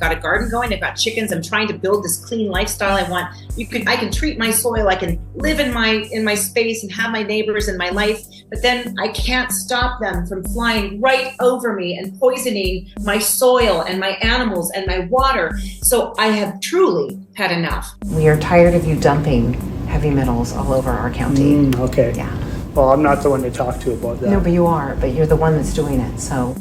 got a garden going. I've got chickens. I'm trying to build this clean lifestyle. I can treat my soil. I can live in my space and have my neighbors and my life. But then I can't stop them from flying right over me and poisoning my soil and my animals and my water. So I have truly had enough. We are tired of you dumping heavy metals all over our county. Okay. Yeah. Well, I'm not the one to talk to about that. No, but you are. But you're the one that's doing it, so.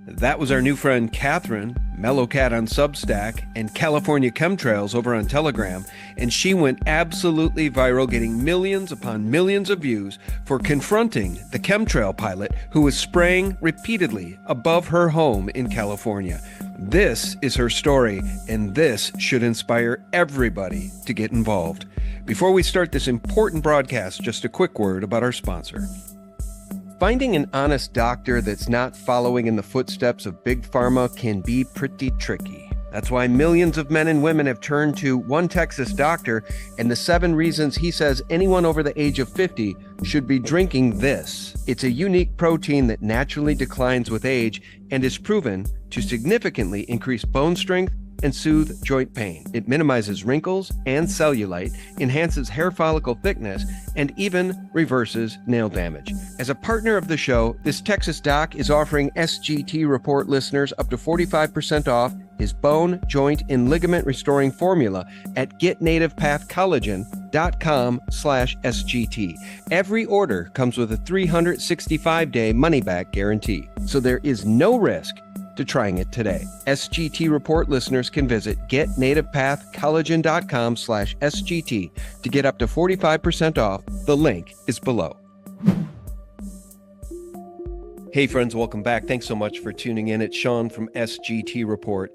That was our new friend Catherine, Mellow Cat on Substack, and California Chemtrails over on Telegram, and she went absolutely viral, getting millions upon millions of views for confronting the chemtrail pilot who was spraying repeatedly above her home in California. This is her story, and this should inspire everybody to get involved. Before we start this important broadcast, just a quick word about our sponsor. Finding an honest doctor that's not following in the footsteps of big pharma can be pretty tricky. That's why millions of men and women have turned to one Texas doctor, and the 7 reasons he says anyone over the age of 50 should be drinking this. It's a unique protein that naturally declines with age and is proven to significantly increase bone strength and soothe joint pain. It minimizes wrinkles and cellulite, enhances hair follicle thickness, and even reverses nail damage. As a partner of the show, this Texas doc is offering SGT Report listeners up to 45% off his bone, joint, and ligament restoring formula at getnativepathcollagen.com/SGT. Every order comes with a 365-day money-back guarantee, so there is no risk to trying it today. SGT Report listeners can visit getnativepathcollagen.com/SGT to get up to 45% off. The link is below. Hey friends, welcome back. Thanks so much for tuning in. It's Sean from SGT Report.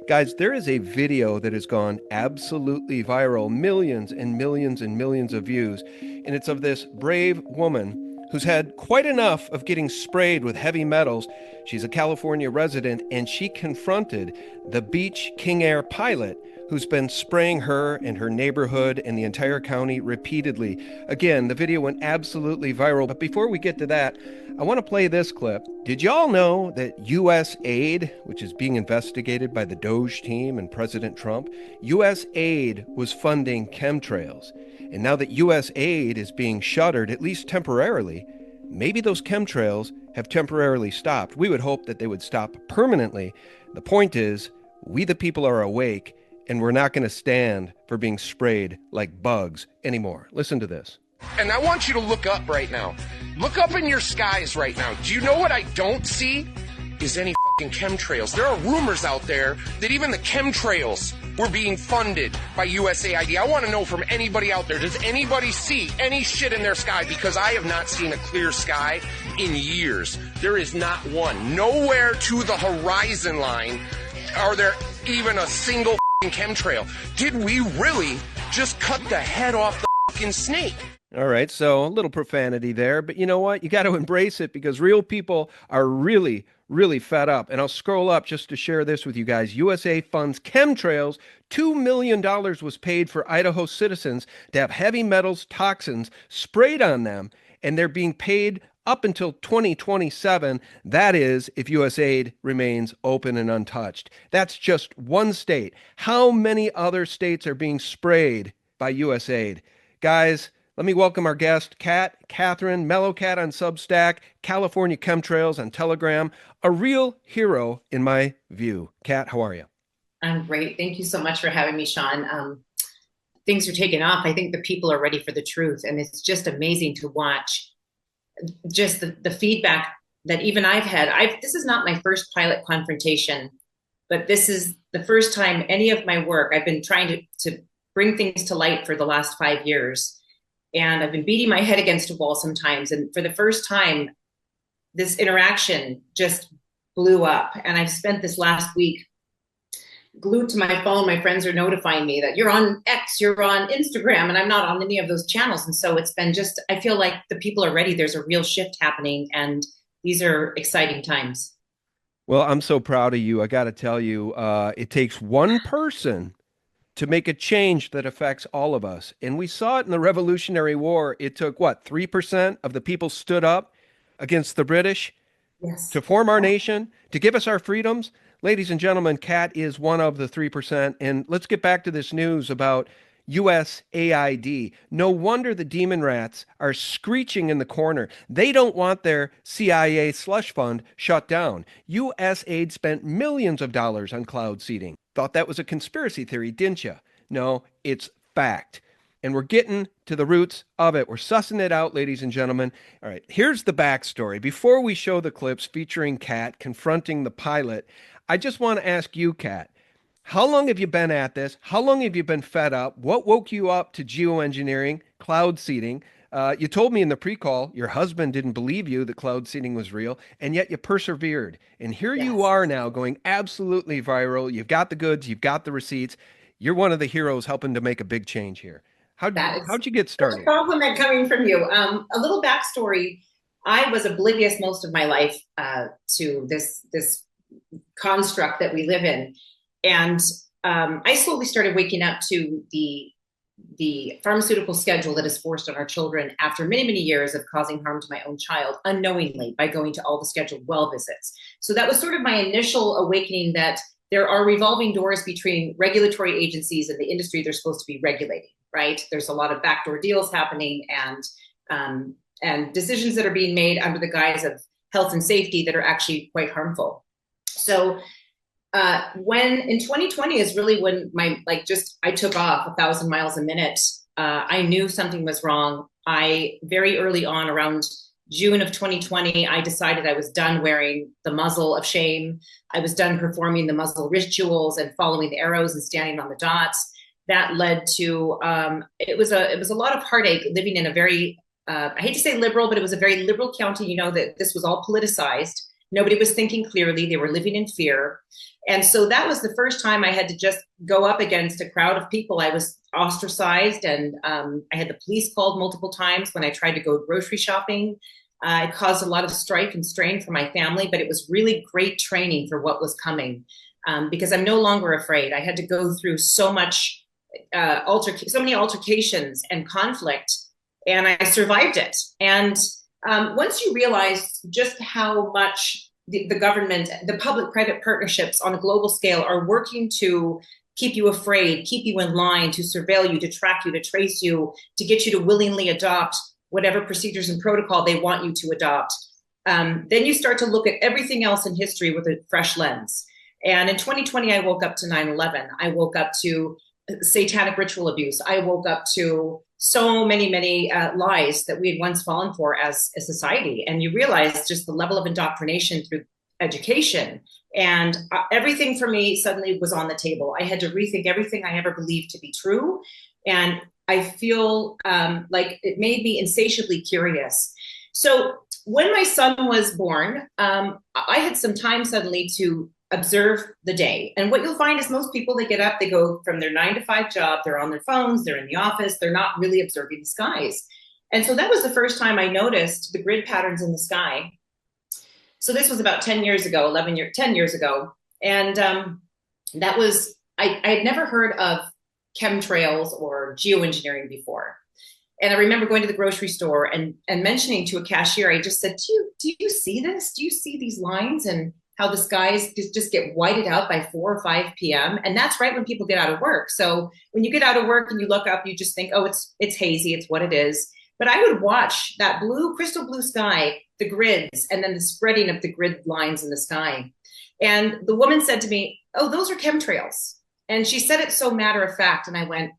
Guys, there is a video that has gone absolutely viral, millions and millions and millions of views, and it's of this brave woman who's had quite enough of getting sprayed with heavy metals. She's a California resident, and she confronted the Beech King Air pilot who's been spraying her and her neighborhood and the entire county repeatedly. Again, the video went absolutely viral. But before we get to that, I want to play this clip. Did y'all know that U.S. aid, which is being investigated by the Doge team and President Trump, U.S. aid was funding chemtrails? And now that U.S. aid is being shuttered, at least temporarily, maybe those chemtrails have temporarily stopped. We would hope that they would stop permanently. The point is, we the people are awake, and we're not going to stand for being sprayed like bugs anymore. Listen to this. And I want you to look up right now. Look up in your skies right now. Do you know what I don't see? Is any fucking chemtrails. There are rumors out there that even the chemtrails were being funded by USAID. I want to know from anybody out there, does anybody see any shit in their sky? Because I have not seen a clear sky in years. There is not one. Nowhere to the horizon line are there even a single chemtrail. Did we really just cut the head off the fucking snake? All right, so a little profanity there, but you know what? You got to embrace it because real people are really fed up. And I'll scroll up just to share this with you guys. USA funds chemtrails. $2 million was paid for Idaho citizens to have heavy metals toxins sprayed on them, and they're being paid up until 2027. That is, if USAID remains open and untouched. That's just one state. How many other states are being sprayed by USAID? Guys, let me welcome our guest, Catherine, Mellow Cat on Substack, California Chemtrails on Telegram, a real hero in my view. Cat, how are you? I'm great. Thank you so much for having me, Sean. Things are taking off. I think the people are ready for the truth, and it's just amazing to watch just the feedback that even I've had. This is not my first pilot confrontation, but this is the first time any of my work, I've been trying to bring things to light for the last 5 years. And I've been beating my head against a wall sometimes. And for the first time, this interaction just blew up. And I've spent this last week glued to my phone. My friends are notifying me that you're on X, you're on Instagram, and I'm not on any of those channels. And so it's been just, I feel like the people are ready. There's a real shift happening, and these are exciting times. Well, I'm so proud of you. I got to tell you, it takes one person to make a change that affects all of us. And we saw it in the Revolutionary War. It took, 3% of the people stood up against the British Yes. to form our nation, to give us our freedoms. Ladies and gentlemen, Kat is one of the 3%. And let's get back to this news about USAID. No wonder the demon rats are screeching in the corner. They don't want their CIA slush fund shut down. USAID spent millions of dollars on cloud seeding. Thought that was a conspiracy theory, didn't you? No, it's fact. And we're getting to the roots of it. We're sussing it out, ladies and gentlemen. All right, here's the backstory. Before we show the clips featuring Kat confronting the pilot, I just want to ask you, Kat, how long have you been at this? How long have you been fed up? What woke you up to geoengineering, cloud seeding? You told me in the pre-call your husband didn't believe you that cloud seeding was real, and yet you persevered. And here Yes. you are now going absolutely viral. You've got the goods, you've got the receipts. You're one of the heroes helping to make a big change here. How'd you get A started? compliment coming from you. A little backstory. I was oblivious most of my life to this construct that we live in. And I slowly started waking up to the pharmaceutical schedule that is forced on our children after many, many years of causing harm to my own child unknowingly by going to all the scheduled well visits. So that was sort of my initial awakening that there are revolving doors between regulatory agencies and the industry they're supposed to be regulating, right? There's a lot of backdoor deals happening and decisions that are being made under the guise of health and safety that are actually quite harmful. So when in 2020 is really when I took off 1,000 miles a minute. I knew something was wrong. I very early on, around June of 2020, I decided I was done wearing the muzzle of shame. I was done performing the muzzle rituals and following the arrows and standing on the dots. That led to it was a lot of heartache living in a very I hate to say liberal, but it was a very liberal county. You know that this was all politicized. Nobody was thinking clearly. They were living in fear. And so that was the first time I had to just go up against a crowd of people. I was ostracized, and I had the police called multiple times when I tried to go grocery shopping. It caused a lot of strife and strain for my family, but it was really great training for what was coming because I'm no longer afraid. I had to go through so many altercations and conflict, and I survived it. And once you realize just how much the government, the public-private partnerships on a global scale are working to keep you afraid, keep you in line, to surveil you, to track you, to trace you, to get you to willingly adopt whatever procedures and protocol they want you to adopt, then you start to look at everything else in history with a fresh lens. And in 2020, I woke up to 9/11. I woke up to satanic ritual abuse. I woke up to so many lies that we had once fallen for as a society. And you realize just the level of indoctrination through education. And everything for me suddenly was on the table. I had to rethink everything I ever believed to be true. And I feel like it made me insatiably curious. So when my son was born, I had some time suddenly to observe the day. And what you'll find is most people, they get up, they go from their 9 to 5 job, they're on their phones, they're in the office, they're not really observing the skies. And so that was the first time I noticed the grid patterns in the sky. So this was about 10 years ago. And that was, I had never heard of chemtrails or geoengineering before. And I remember going to the grocery store and mentioning to a cashier, I just said, do you see this? Do you see these lines and how the skies just get whited out by 4 or 5 p.m. And that's right when people get out of work. So when you get out of work and you look up, you just think, oh, it's hazy, it's what it is. But I would watch that blue, crystal blue sky, the grids, and then the spreading of the grid lines in the sky. And the woman said to me, oh, those are chemtrails. And she said it so matter of fact. And I went,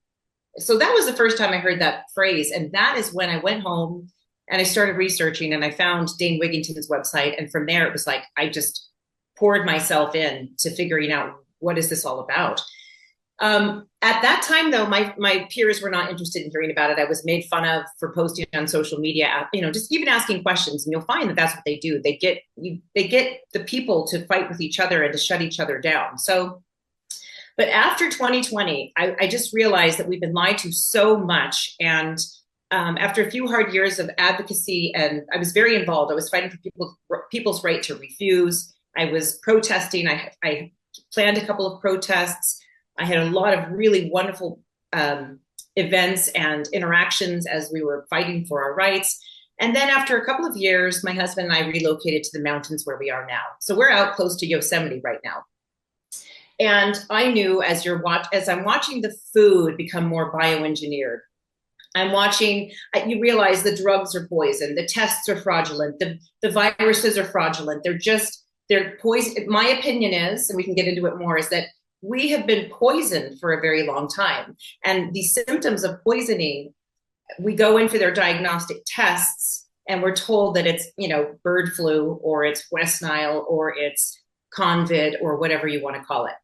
so that was the first time I heard that phrase. And that is when I went home and I started researching, and I found Dane Wigington's website. And from there, it was like, I just poured myself in to figuring out what is this all about. At that time, though, my peers were not interested in hearing about it. I was made fun of for posting on social media, just even asking questions. And you'll find that that's what they do. They get the people to fight with each other and to shut each other down. So, but after 2020, I just realized that we've been lied to so much. And after a few hard years of advocacy, and I was very involved, I was fighting for people's right to refuse. I was protesting. I planned a couple of protests. I had a lot of really wonderful events and interactions as we were fighting for our rights. And then after a couple of years, my husband and I relocated to the mountains where we are now. So we're out close to Yosemite right now. And I knew as I'm watching the food become more bioengineered, I'm watching, you realize the drugs are poison, the tests are fraudulent, the viruses are fraudulent. They're poison. My opinion is, and we can get into it more, is that we have been poisoned for a very long time. And the symptoms of poisoning, we go in for their diagnostic tests and we're told that it's, bird flu or it's West Nile or it's convid or whatever you want to call it.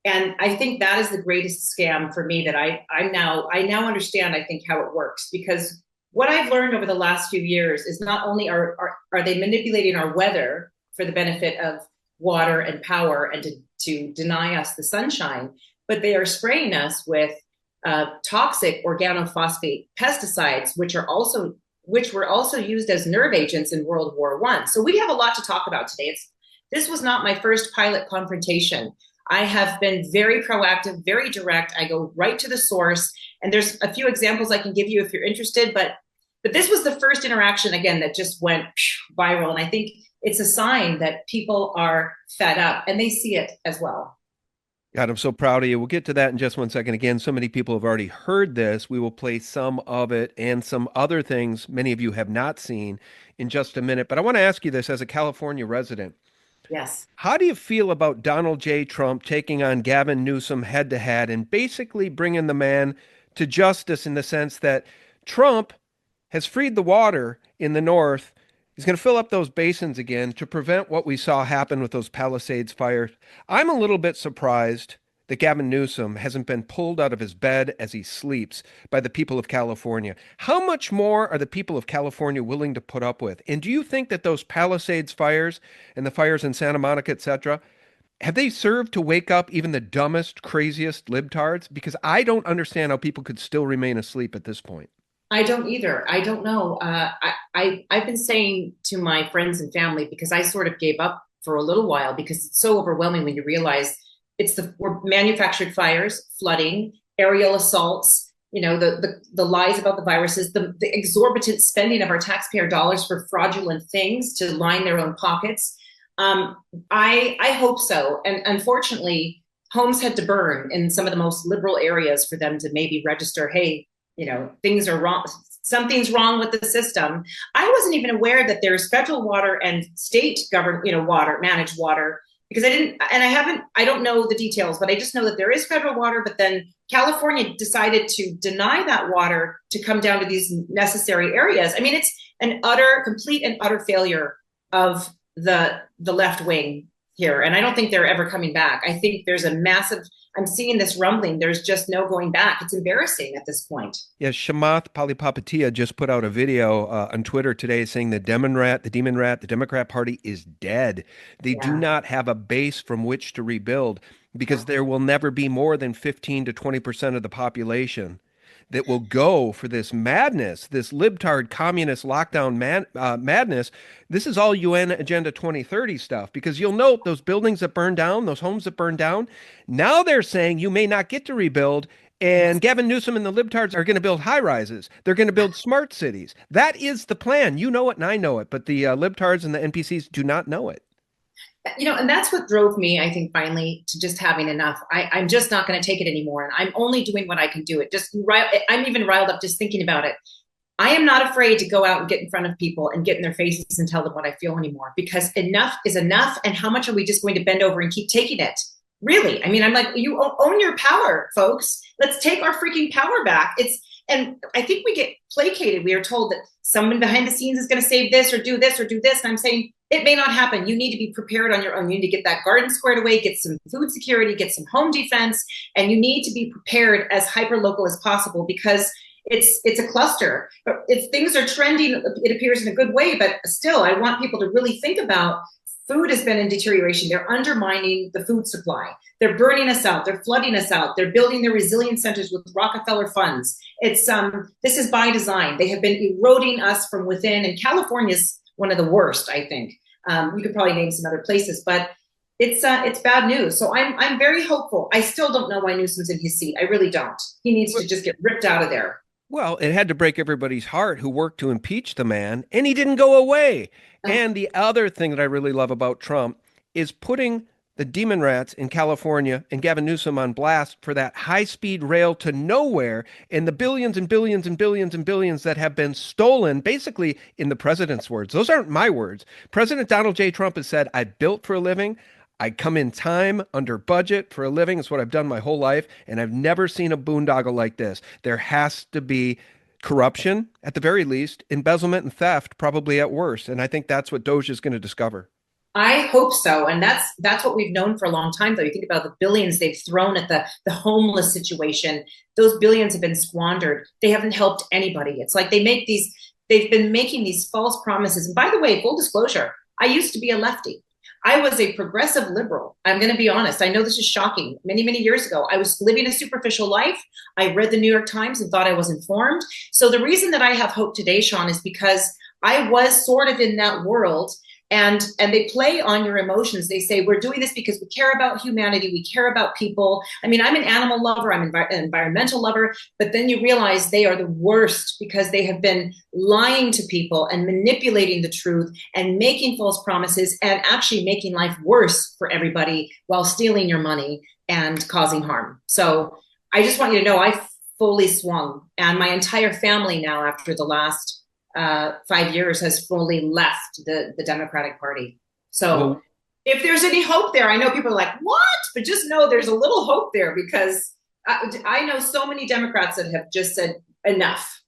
And I think that is the greatest scam for me that I now understand, I think, how it works, because what I've learned over the last few years is not only are they manipulating our weather for the benefit of water and power and to deny us the sunshine, but they are spraying us with toxic organophosphate pesticides, which were also used as nerve agents in World War I. So we have a lot to talk about today. This was not my first pilot confrontation. I have been very proactive, very direct. I go right to the source. And there's a few examples I can give you if you're interested. But this was the first interaction, again, that just went viral. And I think it's a sign that people are fed up and they see it as well. God, I'm so proud of you. We'll get to that in just one second. Again, so many people have already heard this. We will play some of it and some other things many of you have not seen in just a minute. But I want to ask you this as a California resident. Yes. How do you feel about Donald J. Trump taking on Gavin Newsom head to head and basically bringing the man to justice in the sense that Trump has freed the water in the north? He's going to fill up those basins again to prevent what we saw happen with those Palisades fires. I'm a little bit surprised that Gavin Newsom hasn't been pulled out of his bed as he sleeps by the people of California. How much more are the people of California willing to put up with? And do you think that those Palisades fires and the fires in Santa Monica, etc., have they served to wake up even the dumbest, craziest libtards? Because I don't understand how people could still remain asleep at this point. I don't either. I don't know. I've been saying to my friends and family, because I sort of gave up for a little while because it's so overwhelming when you realize we're manufactured fires, flooding, aerial assaults, the lies about the viruses, the exorbitant spending of our taxpayer dollars for fraudulent things to line their own pockets. I hope so. And unfortunately, homes had to burn in some of the most liberal areas for them to maybe register, hey, things are wrong. Something's wrong with the system. I wasn't even aware that there's federal water and state government, water, managed water, because I don't know the details, but I just know that there is federal water, but then California decided to deny that water to come down to these necessary areas. I mean, it's an complete and utter failure of the left wing here. And I don't think they're ever coming back. I think there's I'm seeing this rumbling. There's just no going back. It's embarrassing at this point. Yes, Shamath Palihapitiya just put out a video on Twitter today saying the the Democrat Party is dead. They do not have a base from which to rebuild because there will never be more than 15 to 20% of the population that will go for this madness, this libtard communist lockdown madness. This is all UN Agenda 2030 stuff, because you'll note those buildings that burn down, those homes that burn down, now they're saying you may not get to rebuild. And Gavin Newsom and the libtards are going to build high rises. They're going to build smart cities. That is the plan. You know it and I know it, but the libtards and the NPCs do not know it. And that's what drove me, I think, finally to just having enough. I'm just not going to take it anymore. And I'm only doing what I can do. I'm even riled up just thinking about it. I am not afraid to go out and get in front of people and get in their faces and tell them what I feel anymore, because enough is enough. And how much are we just going to bend over and keep taking it? Really? I mean, I'm like, you own your power, folks. Let's take our freaking power back. And I think we get placated. We are told that someone behind the scenes is going to save this or do this or do this. And I'm saying it may not happen. You need to be prepared on your own. You need to get that garden squared away, get some food security, get some home defense, and you need to be prepared as hyper local as possible, because it's a cluster. But if things are trending, it appears in a good way, but still, I want people to really think about food has been in deterioration. They're undermining the food supply. They're burning us out. They're flooding us out. They're building their resilience centers with Rockefeller funds. This is by design. They have been eroding us from within, and California's one of the worst, I think. You could probably name some other places, but it's bad news. So I'm very hopeful. I still don't know why Newsom's in his seat. I really don't. He needs to just get ripped out of there. Well, it had to break everybody's heart who worked to impeach the man, and he didn't go away. And the other thing that I really love about Trump is putting the demon rats in California and Gavin Newsom on blast for that high-speed rail to nowhere and the billions and billions and billions and billions that have been stolen, basically in the president's words. Those aren't my words. President Donald J. Trump has said, I built for a living. I come in time under budget for a living. It's what I've done my whole life. And I've never seen a boondoggle like this. There has to be corruption at the very least, embezzlement and theft probably at worst. And I think that's what Doge is going to discover. I hope so. And that's what we've known for a long time, though. You think about the billions they've thrown at the homeless situation. Those billions have been squandered. They haven't helped anybody. It's like they've been making these false promises. And by the way, full disclosure, I used to be a lefty. I was a progressive liberal. I'm going to be honest. I know this is shocking. Many, many years ago, I was living a superficial life. I read the New York Times and thought I was informed. So the reason that I have hope today, Sean, is because I was sort of in that world. And they play on your emotions. They say, we're doing this because we care about humanity. We care about people. I mean, I'm an animal lover. I'm an environmental lover. But then you realize they are the worst because they have been lying to people and manipulating the truth and making false promises and actually making life worse for everybody while stealing your money and causing harm. So I just want you to know I fully swung. And my entire family now, after the last 5 years, has fully left the Democratic Party. So if there's any hope there, I know people are like, what? But just know there's a little hope there because I know so many Democrats that have just said enough.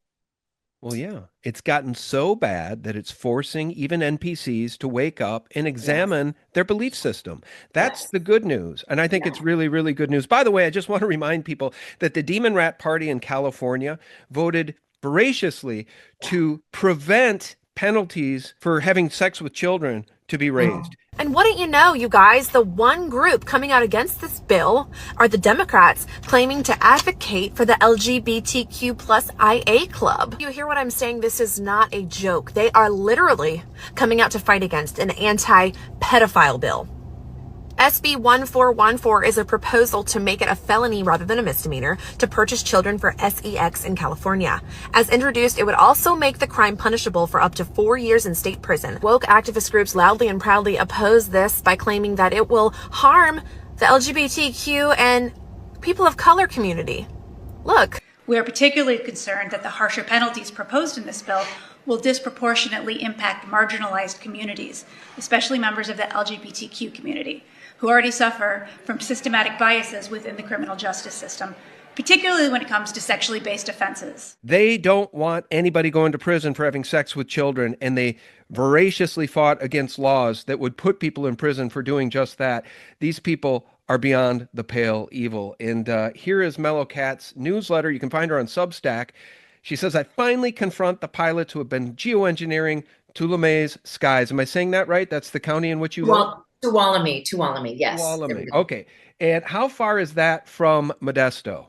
Well, yeah, it's gotten so bad that it's forcing even NPCs to wake up and examine their belief system. That's the good news. And I think it's really, really good news. By the way, I just want to remind people that the Demon Rat Party in California voted voraciously to prevent penalties for having sex with children to be raised. And wouldn't you know, you guys, the one group coming out against this bill are the Democrats claiming to advocate for the LGBTQ plus IA club. You hear what I'm saying? This is not a joke. They are literally coming out to fight against an anti-pedophile bill. SB 1414 is a proposal to make it a felony rather than a misdemeanor to purchase children for sex in California. As introduced, it would also make the crime punishable for up to 4 years in state prison. Woke activist groups loudly and proudly oppose this by claiming that it will harm the LGBTQ and people of color community. Look. We are particularly concerned that the harsher penalties proposed in this bill will disproportionately impact marginalized communities, especially members of the LGBTQ community, who already suffer from systematic biases within the criminal justice system, particularly when it comes to sexually based offenses. They don't want anybody going to prison for having sex with children, and they voraciously fought against laws that would put people in prison for doing just that. These people are beyond the pale evil. And here is Mellow Cat's newsletter. You can find her on Substack. She says, I finally confront the pilots who have been geoengineering Tuolumne's skies. Am I saying that right? That's the county in which you live? Tuolumne, yes. Tuolumne. Okay. And how far is that from Modesto?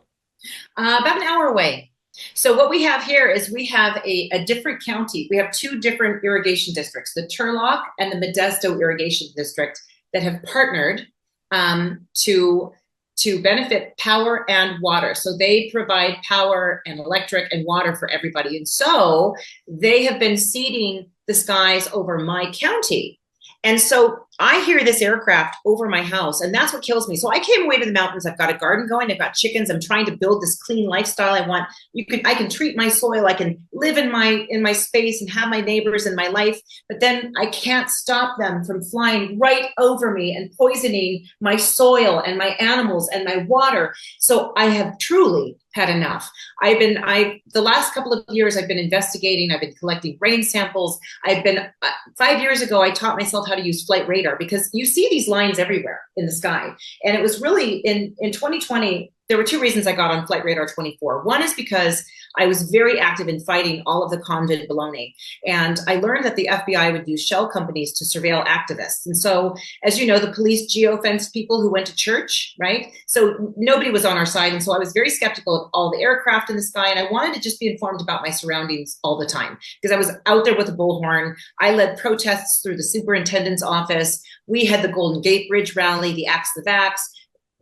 About an hour away. So what we have here is we have a different county. We have two different irrigation districts, the Turlock and the Modesto Irrigation District, that have partnered to benefit power and water. So they provide power and electric and water for everybody. And so they have been seeding the skies over my county. And so I hear this aircraft over my house, and that's what kills me. So I came away to the mountains. I've got a garden going. I've got chickens. I'm trying to build this clean lifestyle. I can treat my soil. I can live in my space and have my neighbors and my life. But then I can't stop them from flying right over me and poisoning my soil and my animals and my water. So I have truly had enough. The last couple of years, I've been investigating. I've been collecting rain samples. 5 years ago, I taught myself how to use flight radar, because you see these lines everywhere in the sky. And it was really in 2020, there were two reasons I got on Flight Radar 24. One is because I was very active in fighting all of the convid baloney. And I learned that the FBI would use shell companies to surveil activists. And so, as you know, the police geofenced people who went to church, right? So nobody was on our side. And so I was very skeptical of all the aircraft in the sky. And I wanted to just be informed about my surroundings all the time, because I was out there with a bullhorn. I led protests through the superintendent's office. We had the Golden Gate Bridge rally, the Axe the Vax.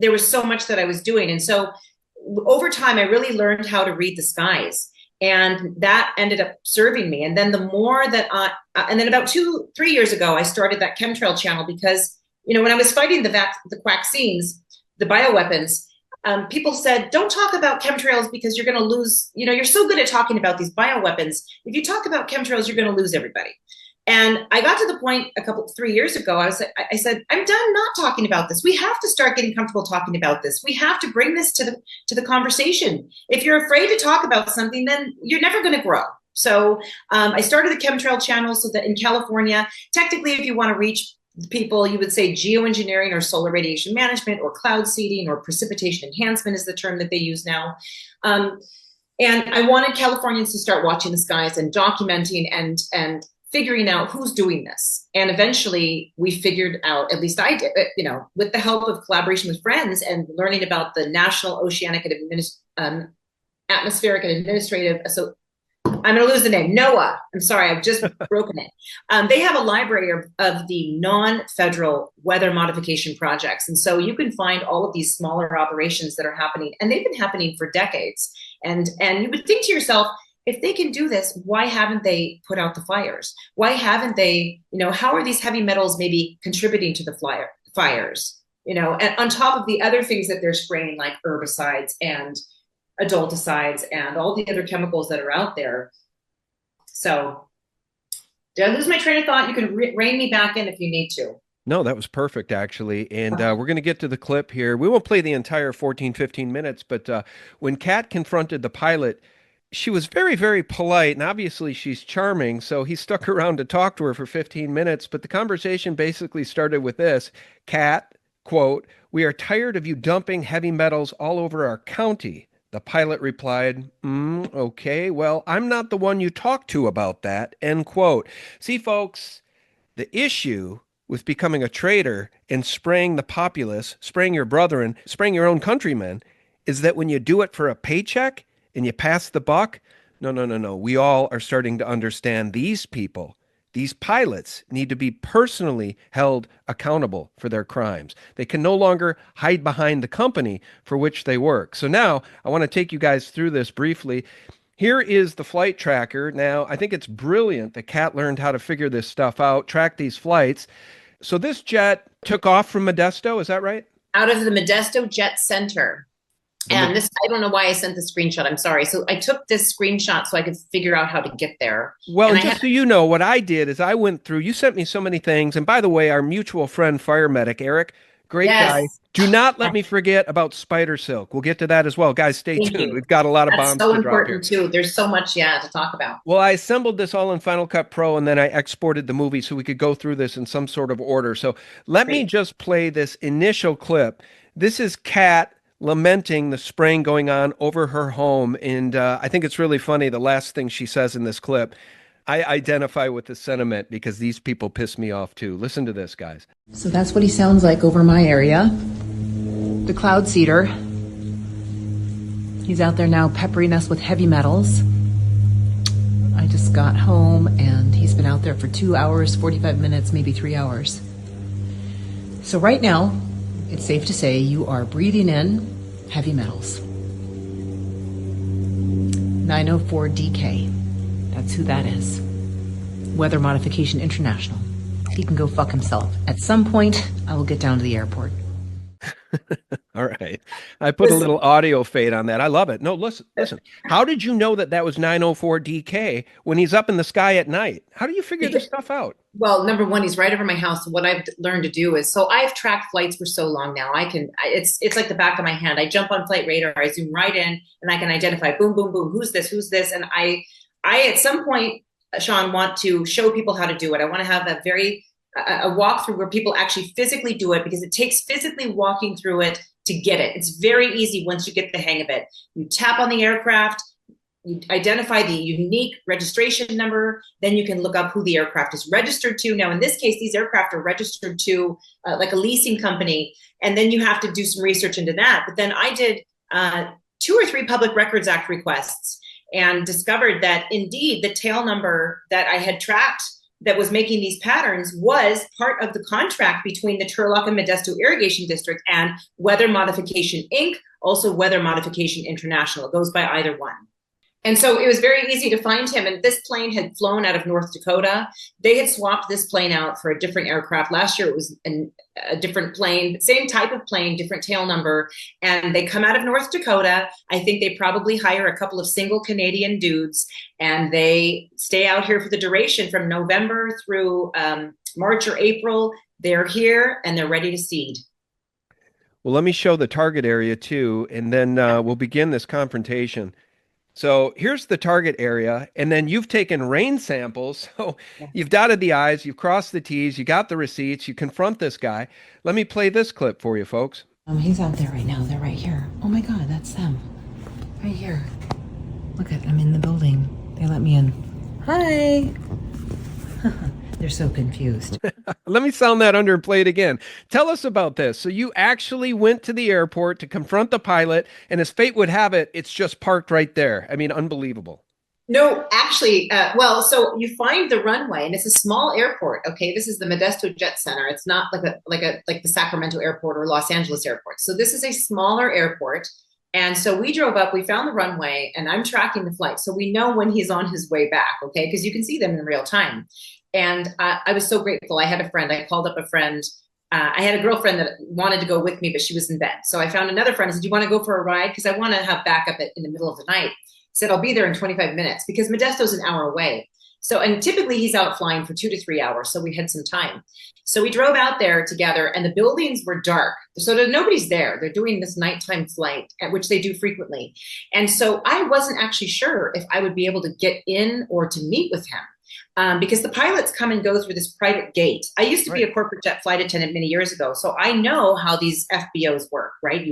There was so much that I was doing. And so over time, I really learned how to read the skies, and that ended up serving me. And then the more that and then about 2-3 years ago, I started that chemtrail channel, because when I was fighting the vaccines, the bioweapons, people said, don't talk about chemtrails because you're going to lose, you're so good at talking about these bioweapons. If you talk about chemtrails, you're going to lose everybody. And I got to the point 3 years ago, I said, I'm done not talking about this. We have to start getting comfortable talking about this. We have to bring this to the conversation. If you're afraid to talk about something, then you're never going to grow. So I started the chemtrail channel so that in California, technically, if you want to reach people, you would say geoengineering or solar radiation management or cloud seeding or precipitation enhancement is the term that they use now. And I wanted Californians to start watching the skies and documenting and figuring out who's doing this. And eventually we figured out, at least I did, with the help of collaboration with friends and learning about the National Oceanic and Atmospheric and Administrative, so I'm going to lose the name. NOAA. I'm sorry, I've just broken it. They have a library of the non-federal weather modification projects. And so you can find all of these smaller operations that are happening, and they've been happening for decades. And you would think to yourself, if they can do this, why haven't they put out the fires? Why haven't they, how are these heavy metals maybe contributing to the fires? And on top of the other things that they're spraying, like herbicides and adulticides and all the other chemicals that are out there. So did I lose my train of thought? You can rein me back in if you need to. No, that was perfect, actually. And we're going to get to the clip here. We won't play the entire 14, 15 minutes, but when Kat confronted the pilot, she was very, very polite, and obviously she's charming, so he stuck around to talk to her for 15 minutes, but the conversation basically started with this. Kat, quote, "We are tired of you dumping heavy metals all over our county." The pilot replied, okay, well, I'm not the one you talk to about that, end quote. See, folks, the issue with becoming a traitor and spraying the populace, spraying your brethren, spraying your own countrymen, is that when you do it for a paycheck and you pass the buck, no. We all are starting to understand these people. These pilots need to be personally held accountable for their crimes. They can no longer hide behind the company for which they work. So now I want to take you guys through this briefly. Here is the flight tracker. Now, I think it's brilliant that Kat learned how to figure this stuff out, track these flights. So this jet took off from Modesto, is that right? Out of the Modesto Jet Center. And this, I don't know why I sent the screenshot. I'm sorry. So I took this screenshot so I could figure out how to get there. Well, and just so you know, what I did is I went through, you sent me so many things. And by the way, our mutual friend, fire medic, Eric, great guy. Do not let me forget about spider silk. We'll get to that as well. Guys, stay tuned. We've got a lot of bombs to drop here. That's so important too. There's so much, to talk about. Well, I assembled this all in Final Cut Pro, and then I exported the movie so we could go through this in some sort of order. So let me just play this initial clip. This is Kat lamenting the spraying going on over her home. And I think it's really funny. The last thing she says in this clip, I identify with the sentiment because these people piss me off too. Listen to this, guys. So that's what he sounds like over my area. The cloud seeder. He's out there now peppering us with heavy metals. I just got home and he's been out there for 2 hours, 45 minutes, maybe 3 hours. So right now, it's safe to say you are breathing in heavy metals. 904 DK. That's who that is. Weather Modification International. He can go fuck himself. At some point, I will get down to the airport. All right. I put a little audio fade on that. I love it. No, listen. How did you know that that was 904 DK when he's up in the sky at night? How do you figure this stuff out? Well, number one, he's right over my house. What I've learned to do is, so I've tracked flights for so long now. It's like the back of my hand. I jump on flight radar, I zoom right in, and I can identify, boom, boom, boom, who's this? And I at some point, Sean, want to show people how to do it. I want to have a walkthrough where people actually physically do it, because it takes physically walking through it to get it. It's very easy once you get the hang of it. You tap on the aircraft, you identify the unique registration number, then you can look up who the aircraft is registered to. Now, in this case, these aircraft are registered to like a leasing company, and then you have to do some research into that. But then I did 2 or 3 Public Records Act requests and discovered that indeed the tail number that I had tracked that was making these patterns was part of the contract between the Turlock and Modesto Irrigation District and Weather Modification Inc., also Weather Modification International. It goes by either one. And so it was very easy to find him. And this plane had flown out of North Dakota. They had swapped this plane out for a different aircraft. Last year it was a different plane, same type of plane, different tail number. And they come out of North Dakota. I think they probably hire a couple of single Canadian dudes, and they stay out here for the duration from November through March or April. They're here and they're ready to seed. Well, let me show the target area too, and then we'll begin this confrontation. So here's the target area, and then you've taken rain samples. So you've dotted the I's, you've crossed the T's, you got the receipts, you confront this guy. Let me play this clip for you, folks. He's out there right now. They're right here. Oh my God, that's them. Right here. Look at, I'm in the building. They let me in. Hi. They're so confused. Let me sound that under and play it again. Tell us about this. So you actually went to the airport to confront the pilot, and as fate would have it, it's just parked right there. I mean, unbelievable. No, actually, so you find the runway, and it's a small airport. Okay, this is the Modesto Jet Center. It's not like the Sacramento Airport or Los Angeles Airport. So this is a smaller airport. And so we drove up, we found the runway, and I'm tracking the flight. So we know when he's on his way back, okay, because you can see them in real time. And I was so grateful. I had a friend, I called up a friend. I had a girlfriend that wanted to go with me, but she was in bed. So I found another friend. I said, do you want to go for a ride? Because I want to have backup in the middle of the night. He said, I'll be there in 25 minutes because Modesto's an hour away. So, and typically he's out flying for 2 to 3 hours. So we had some time. So we drove out there together, and the buildings were dark. So nobody's there. They're doing this nighttime flight, which they do frequently. And so I wasn't actually sure if I would be able to get in or to meet with him. Because the pilots come and go through this private gate. I used to be a corporate jet flight attendant many years ago, so I know how these FBOs work, right?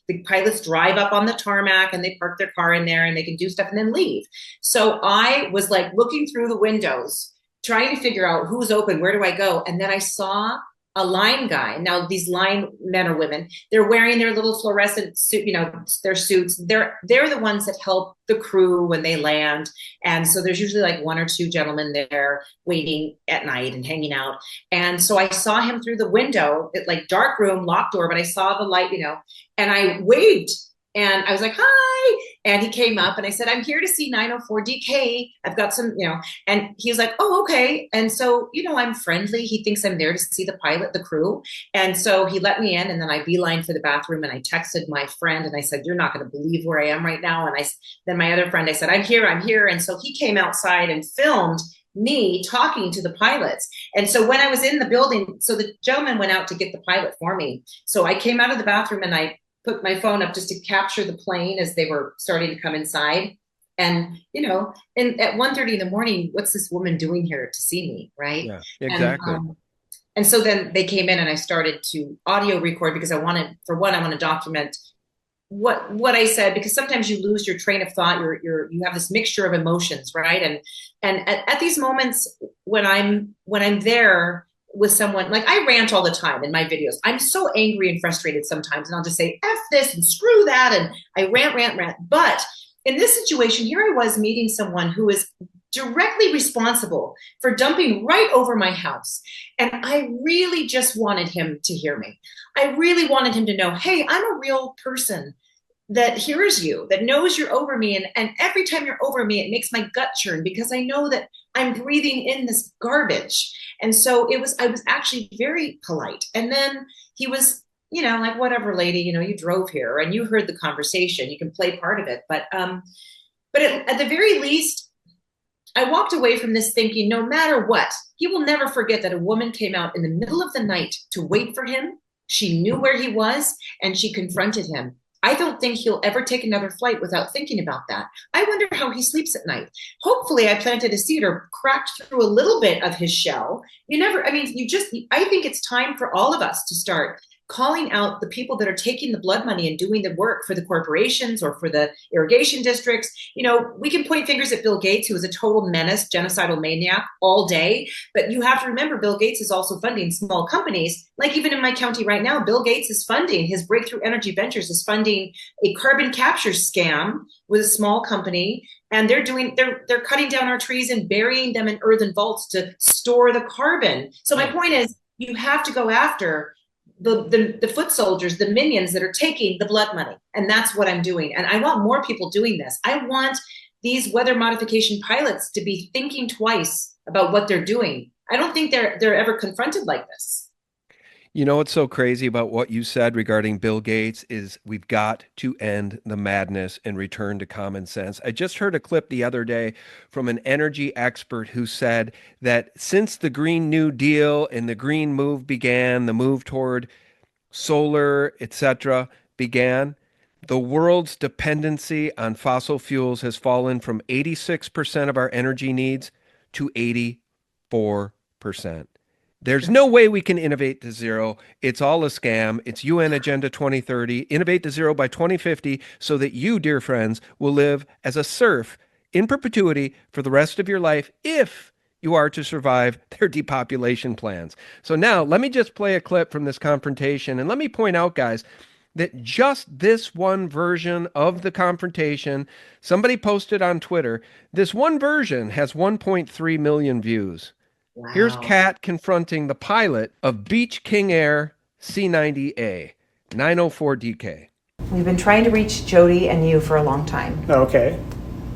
The pilots drive up on the tarmac and they park their car in there and they can do stuff and then leave. So I was like looking through the windows, trying to figure out who's open, where do I go? And then I saw a line guy. Now these line men or women, they're wearing their little fluorescent suit, their suits. They're the ones that help the crew when they land. And so there's usually like 1 or 2 gentlemen there waiting at night and hanging out. And so I saw him through the window, like dark room, locked door, but I saw the light, and I waved. And I was like, hi. And he came up and I said, I'm here to see 904 DK. I've got some, and he was like, oh, okay. And so, I'm friendly. He thinks I'm there to see the pilot, the crew. And so he let me in, and then I beelined for the bathroom, and I texted my friend and I said, you're not going to believe where I am right now. And then my other friend, I said, I'm here. And so he came outside and filmed me talking to the pilots. And so when I was in the building, so the gentleman went out to get the pilot for me. So I came out of the bathroom and I put my phone up just to capture the plane as they were starting to come inside. And, and at 1:30 in the morning, what's this woman doing here to see me, right? Yeah, exactly. And so then they came in and I started to audio record because I want to document what I said, because sometimes you lose your train of thought. You have this mixture of emotions, right? And at these moments when I'm there with someone, like I rant all the time in my videos. I'm so angry and frustrated sometimes, and I'll just say F this and screw that, and I rant. But in this situation, here I was meeting someone who is directly responsible for dumping right over my house. And I really just wanted him to hear me. I really wanted him to know, hey, I'm a real person that hears you, that knows you're over me. And every time you're over me, it makes my gut churn because I know that I'm breathing in this garbage. And so I was actually very polite. And then he was, like, whatever, lady, you drove here and you heard the conversation. You can play part of it. But at the very least, I walked away from this thinking, no matter what, he will never forget that a woman came out in the middle of the night to wait for him. She knew where he was and she confronted him. I don't think he'll ever take another flight without thinking about that. I wonder how he sleeps at night. Hopefully I planted a seed or cracked through a little bit of his shell. I think it's time for all of us to start calling out the people that are taking the blood money and doing the work for the corporations or for the irrigation districts. We can point fingers at Bill Gates, who is a total menace, genocidal maniac all day. But you have to remember, Bill Gates is also funding small companies. Like even in my county right now, Bill Gates is funding, his Breakthrough Energy Ventures is funding a carbon capture scam with a small company. And they're cutting down our trees and burying them in earthen vaults to store the carbon. So my point is, you have to go after the foot soldiers, the minions that are taking the blood money. And that's what I'm doing. And I want more people doing this. I want these weather modification pilots to be thinking twice about what they're doing. I don't think they're ever confronted like this. You know what's so crazy about what you said regarding Bill Gates is we've got to end the madness and return to common sense. I just heard a clip the other day from an energy expert who said that since the Green New Deal and the green move began, the move toward solar, etc., began, the world's dependency on fossil fuels has fallen from 86% of our energy needs to 84%. There's no way we can innovate to zero. It's all a scam. It's UN Agenda 2030. Innovate to zero by 2050 so that you, dear friends, will live as a serf in perpetuity for the rest of your life if you are to survive their depopulation plans. So now let me just play a clip from this confrontation. And let me point out, guys, that just this one version of the confrontation, somebody posted on Twitter, this one version has 1.3 million views. Wow. Here's Kat confronting the pilot of Beach King Air C90A, 904 DK. We've been trying to reach Jody and you for a long time, Okay.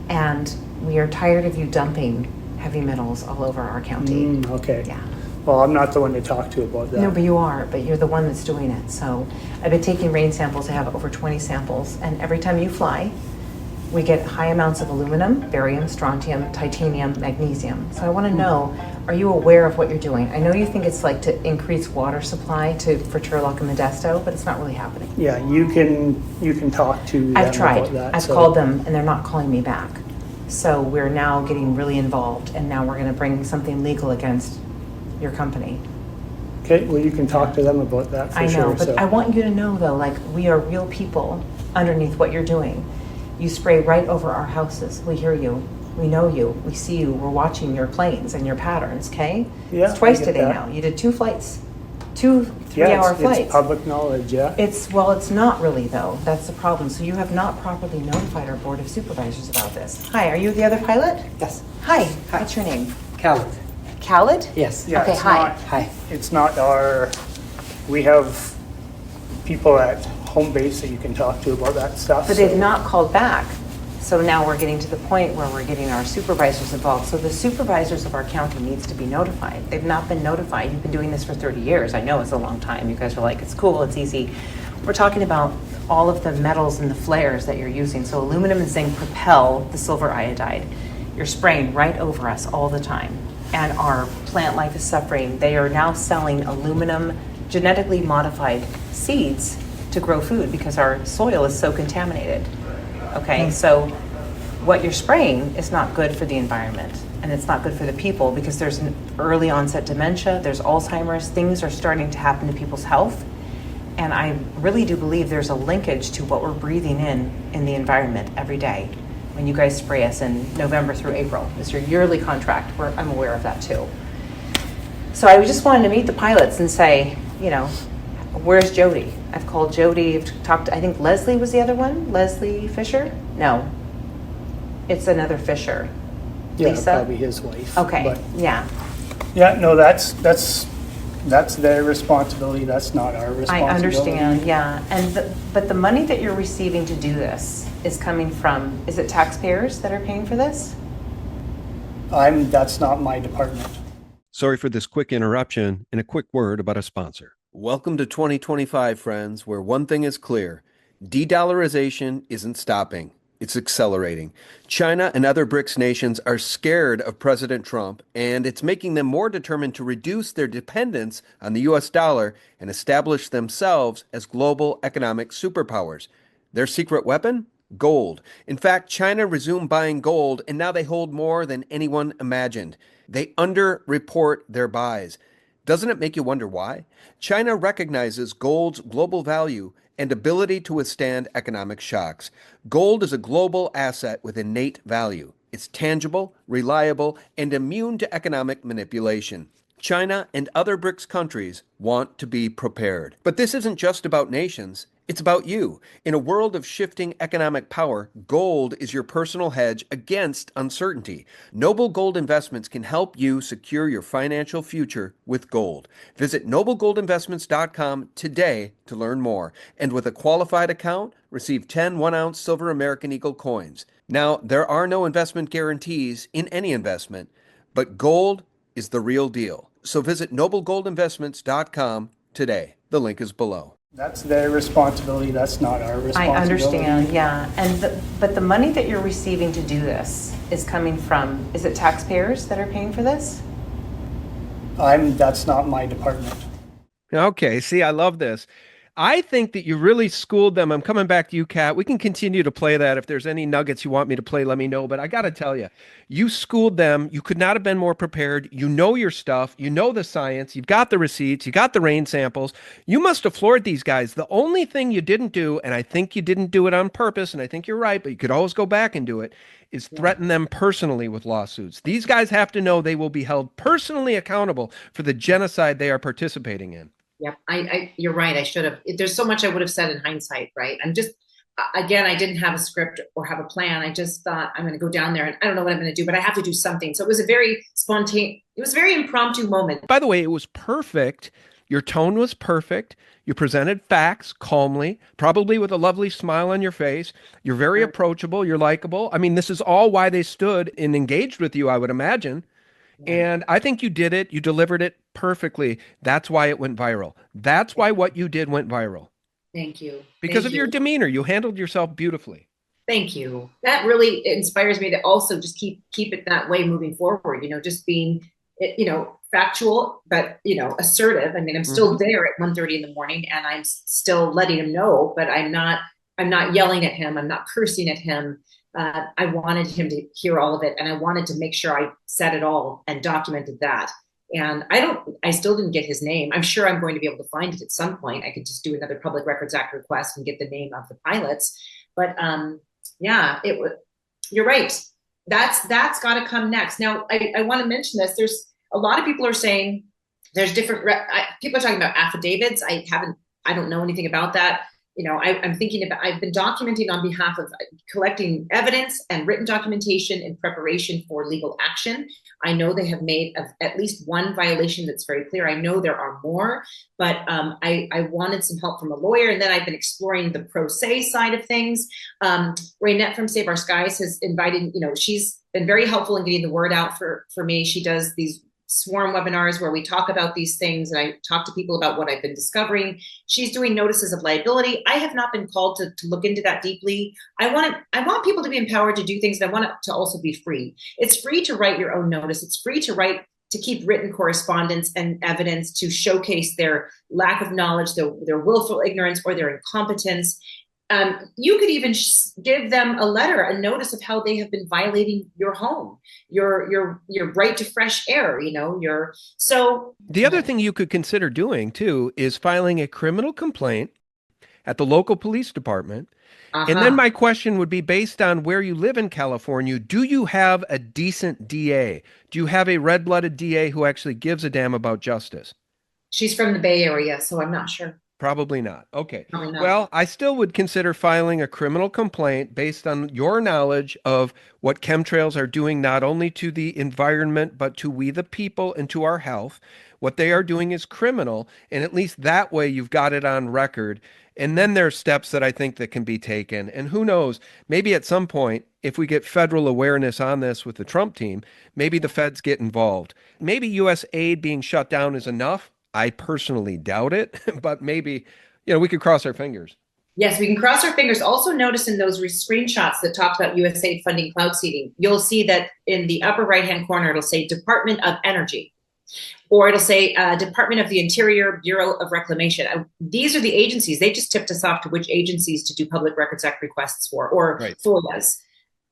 and we are tired of you dumping heavy metals all over our county. Okay. Yeah. Well, I'm not the one to talk to about that. No, but you are, but you're the one that's doing it. So I've been taking rain samples. I have over 20 samples, and every time you fly, we get high amounts of aluminum, barium, strontium, titanium, magnesium. So I want to know, are you aware of what you're doing? I know you think it's like to increase water supply for Turlock and Modesto, but it's not really happening. Yeah, you can talk to them I've tried. about that. I've called them, and they're not calling me back. So we're now getting really involved, and now we're going to bring something legal against your company. Okay, well, you can talk to them about that for I know, sure. but So. I want you to know, though, like, we are real people underneath what you're doing. You spray right over our houses. We hear you. We know you. We see you. We're watching your planes and your patterns, okay? Yeah, It's twice I get today that. now. You did 2 flights. 2 Yeah, 3-hour it's flights. public knowledge, yeah. Well, it's not really, though. That's the problem. So you have not properly notified our Board of Supervisors about this. Hi, are you the other pilot? Yes. Hi. What's your name? Khaled. Khaled? Yes. Yeah, Okay, it's hi. not- Hi. It's not we have people at home base that you can talk to about that stuff. But so- they've not called back. So now we're getting to the point where we're getting our supervisors involved. So the supervisors of our county needs to be notified. They've not been notified. You've been doing this for 30 years. I know it's a long time. You guys are like, it's cool, it's easy. We're talking about all of the metals and the flares that you're using. So aluminum and zinc propel the silver iodide. You're spraying right over us all the time. And our plant life is suffering. They are now selling aluminum genetically modified seeds to grow food because our soil is so contaminated. Okay, so what you're spraying is not good for the environment, and it's not good for the people because there's an early onset dementia, there's Alzheimer's, things are starting to happen to people's health. And I really do believe there's a linkage to what we're breathing in the environment every day when you guys spray us in November through April. It's your yearly contract. I'm aware of that too. So I just wanted to meet the pilots and say, where's Jody? I've called Jody, I've talked to, I think Leslie was the other one? Leslie Fisher? No. It's another Fisher. Yeah, Lisa? probably his wife. Okay, But, yeah. yeah, no, that's their responsibility. That's not our I responsibility. understand, yeah. But the money that you're receiving to do this is coming from, is it taxpayers that are paying for this? That's not my department. Sorry for this quick interruption and a quick word about a sponsor. Welcome to 2025, friends, where one thing is clear. De-dollarization isn't stopping. It's accelerating. China and other BRICS nations are scared of President Trump, and it's making them more determined to reduce their dependence on the US dollar and establish themselves as global economic superpowers. Their secret weapon? Gold. In fact, China resumed buying gold, and now they hold more than anyone imagined. They underreport their buys. Doesn't it make you wonder why? China recognizes gold's global value and ability to withstand economic shocks. Gold is a global asset with innate value. It's tangible, reliable, and immune to economic manipulation. China and other BRICS countries want to be prepared. But this isn't just about nations. It's about you. In a world of shifting economic power, gold is your personal hedge against uncertainty. Noble Gold Investments can help you secure your financial future with gold. Visit noblegoldinvestments.com today to learn more. And with a qualified account, receive 10 1-ounce silver American Eagle coins. Now, there are no investment guarantees in any investment, but gold is the real deal. So visit noblegoldinvestments.com today. The link is below. That's their responsibility, that's not our I responsibility. understand, yeah. But the money that you're receiving to do this is coming from, is it taxpayers that are paying for this? That's not my department. Okay, see, I love this. I think that you really schooled them. I'm coming back to you, Kat. We can continue to play that. If there's any nuggets you want me to play, let me know. But I got to tell you, you schooled them. You could not have been more prepared. You know your stuff. You know the science. You've got the receipts. You got the rain samples. You must have floored these guys. The only thing you didn't do, and I think you didn't do it on purpose, and I think you're right, but you could always go back and do it, is threaten them personally with lawsuits. These guys have to know they will be held personally accountable for the genocide they are participating in. Yep. You're right. I should have. There's so much I would have said in hindsight, right? Again, I didn't have a script or have a plan. I just thought I'm going to go down there and I don't know what I'm going to do, but I have to do something. So it was a very spontaneous, it was a very impromptu moment. By the way, it was perfect. Your tone was perfect. You presented facts calmly, probably with a lovely smile on your face. You're very approachable. You're likable. I mean, this is all why they stood and engaged with you, I would imagine. And I think you did it. You delivered it perfectly. That's why it went viral. That's why what you did went viral. Thank you. Because Thank of you. your demeanor. You handled yourself beautifully. Thank you. That really inspires me to also just keep it that way moving forward. Just being, factual, but assertive. I mean, I'm still there at 1:30 in the morning, and I'm still letting him know. But I'm not yelling at him. I'm not cursing at him. I wanted him to hear all of it, and I wanted to make sure I said it all and documented that. And I still didn't get his name. I'm sure I'm going to be able to find it at some point. I could just do another Public Records Act request and get the name of the pilots. But yeah, you're right. That's got to come next. Now, I want to mention this. There's a lot of people are saying there's different, people are talking about affidavits. I don't know anything about that. I'm thinking about, I've been documenting on behalf of collecting evidence and written documentation in preparation for legal action. I know they have made at least one violation that's very clear. I know there are more, but I wanted some help from a lawyer. And then I've been exploring the pro se side of things. Raynette from Save Our Skies has invited, she's been very helpful in getting the word out for me. She does these swarm webinars where we talk about these things and I talk to people about what I've been discovering. She's doing notices of liability. I have not been called to look into that deeply. I want people to be empowered to do things, and I want it to also be free. It's free to write your own notice. It's free to keep written correspondence and evidence to showcase their lack of knowledge, their willful ignorance, or their incompetence. You could even give them a letter, a notice of how they have been violating your home, your right to fresh air. The other thing you could consider doing too is filing a criminal complaint at the local police department. And then my question would be, based on where you live in California, do you have a decent DA? Do you have a red-blooded DA who actually gives a damn about justice? She's from the Bay Area, so I'm not sure. Probably not. Okay. Probably not. Well, I still would consider filing a criminal complaint based on your knowledge of what chemtrails are doing not only to the environment, but to we the people and to our health. What they are doing is criminal, and at least that way you've got it on record. And then there are steps that I think that can be taken. And who knows, maybe at some point, if we get federal awareness on this with the Trump team, maybe the feds get involved. Maybe U.S. aid being shut down is enough. I personally doubt it, but maybe, we could cross our fingers. Yes, we can cross our fingers. Also notice in those screenshots that talked about USAID funding cloud seeding, you'll see that in the upper right-hand corner, it'll say Department of Energy, or it'll say Department of the Interior, Bureau of Reclamation. These are the agencies. They just tipped us off to which agencies to do Public Records Act requests for, or FOIAs.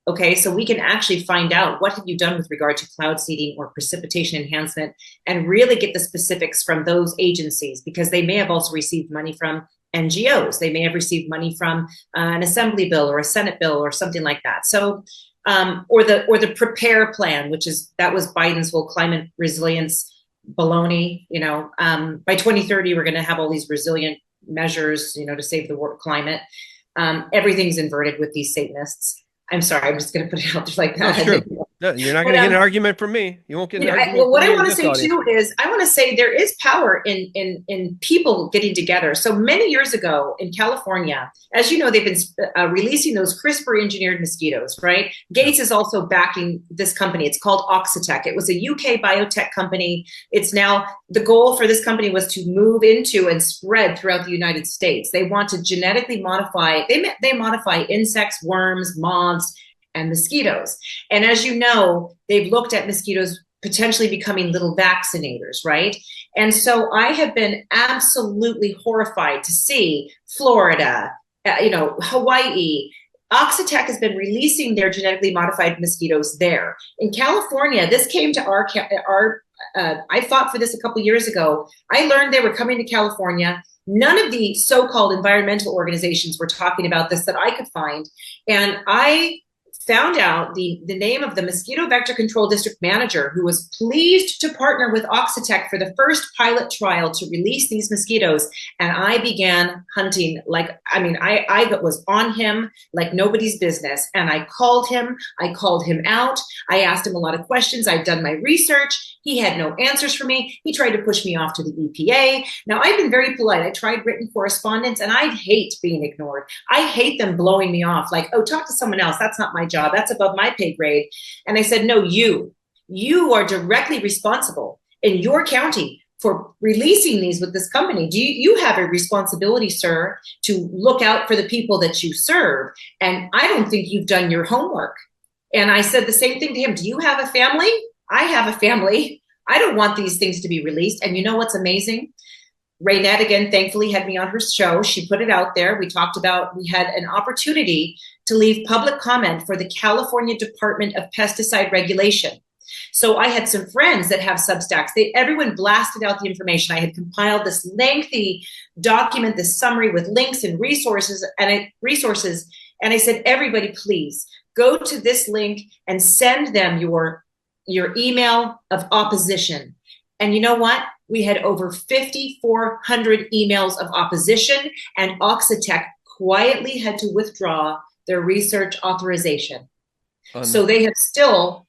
Okay, so we can actually find out what have you done with regard to cloud seeding or precipitation enhancement, and really get the specifics from those agencies, because they may have also received money from NGOs. They may have received money from an assembly bill or a Senate bill or something like that. So, or the prepare plan, that was Biden's whole climate resilience baloney. By 2030, we're going to have all these resilient measures, to save the world climate. Everything's inverted with these Satanists. I'm sorry, I'm just going to put it out there like that. That's true. No, you're not going to get an argument from me. You won't get an argument what from I me in want to this say audience. too is I want to say there is power in people getting together. So many years ago in California, as you know, they've been releasing those CRISPR engineered mosquitoes, right? Gates is also backing this company. It's called Oxitec. It was a UK biotech company. It's now, the goal for this company was to move into and spread throughout the United States. They want to genetically modify, they modify insects, worms, moths, and mosquitoes. And as you know, they've looked at mosquitoes potentially becoming little vaccinators, right? And so I have been absolutely horrified to see Florida, Hawaii. Oxitec has been releasing their genetically modified mosquitoes there. In California, this came to our I fought for this a couple years ago. I learned they were coming to California. None of the so-called environmental organizations were talking about this that I could find. And I found out the name of the mosquito vector control district manager who was pleased to partner with Oxitec for the first pilot trial to release these mosquitoes. And I began hunting I was on him like nobody's business. And I called him out. I asked him a lot of questions. I'd done my research. He had no answers for me. He tried to push me off to the EPA. Now, I've been very polite. I tried written correspondence, and I hate being ignored. I hate them blowing me off like, oh, talk to someone else. That's not my job. That's above my pay grade. And I said, no, you are directly responsible in your county for releasing these with this company. You have a responsibility, sir, to look out for the people that you serve. And I don't think you've done your homework. And I said the same thing to him. Do you have a family? I have a family. I don't want these things to be released. And you know what's amazing? Raynette, again, thankfully had me on her show. She put it out there. We had an opportunity to leave public comment for the California Department of Pesticide Regulation. So I had some friends that have Substacks. Everyone blasted out the information. I had compiled this lengthy document, this summary with links and resources. And I said, everybody, please go to this link and send them your email of opposition. And you know what? We had over 5,400 emails of opposition, and Oxitec quietly had to withdraw their research authorization. So they have still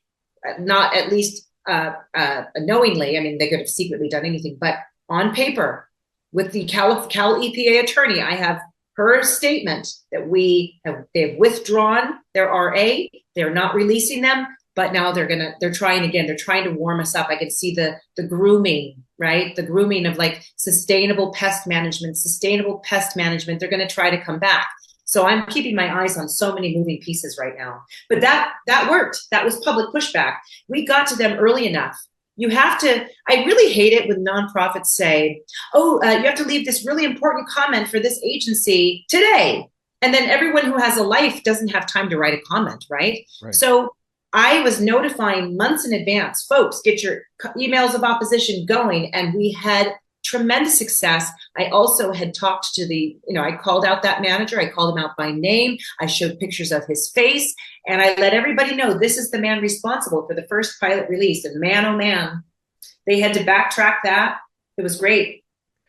not, at least knowingly, they could have secretly done anything, but on paper with the Cal EPA attorney, I have her statement that they've withdrawn their RA. They're not releasing them. But now they're trying again. They're trying to warm us up. I can see the grooming, right? The grooming of like sustainable pest management. They're going to try to come back. So I'm keeping my eyes on so many moving pieces right now. But that worked. That was public pushback. We got to them early enough. I really hate it when nonprofits say, you have to leave this really important comment for this agency today. And then everyone who has a life doesn't have time to write a comment, right? So I was notifying months in advance, folks, get your emails of opposition going. And we had tremendous success. I also had talked to I called out that manager. I called him out by name. I showed pictures of his face, and I let everybody know this is the man responsible for the first pilot release. And man, oh man, they had to backtrack that. It was great.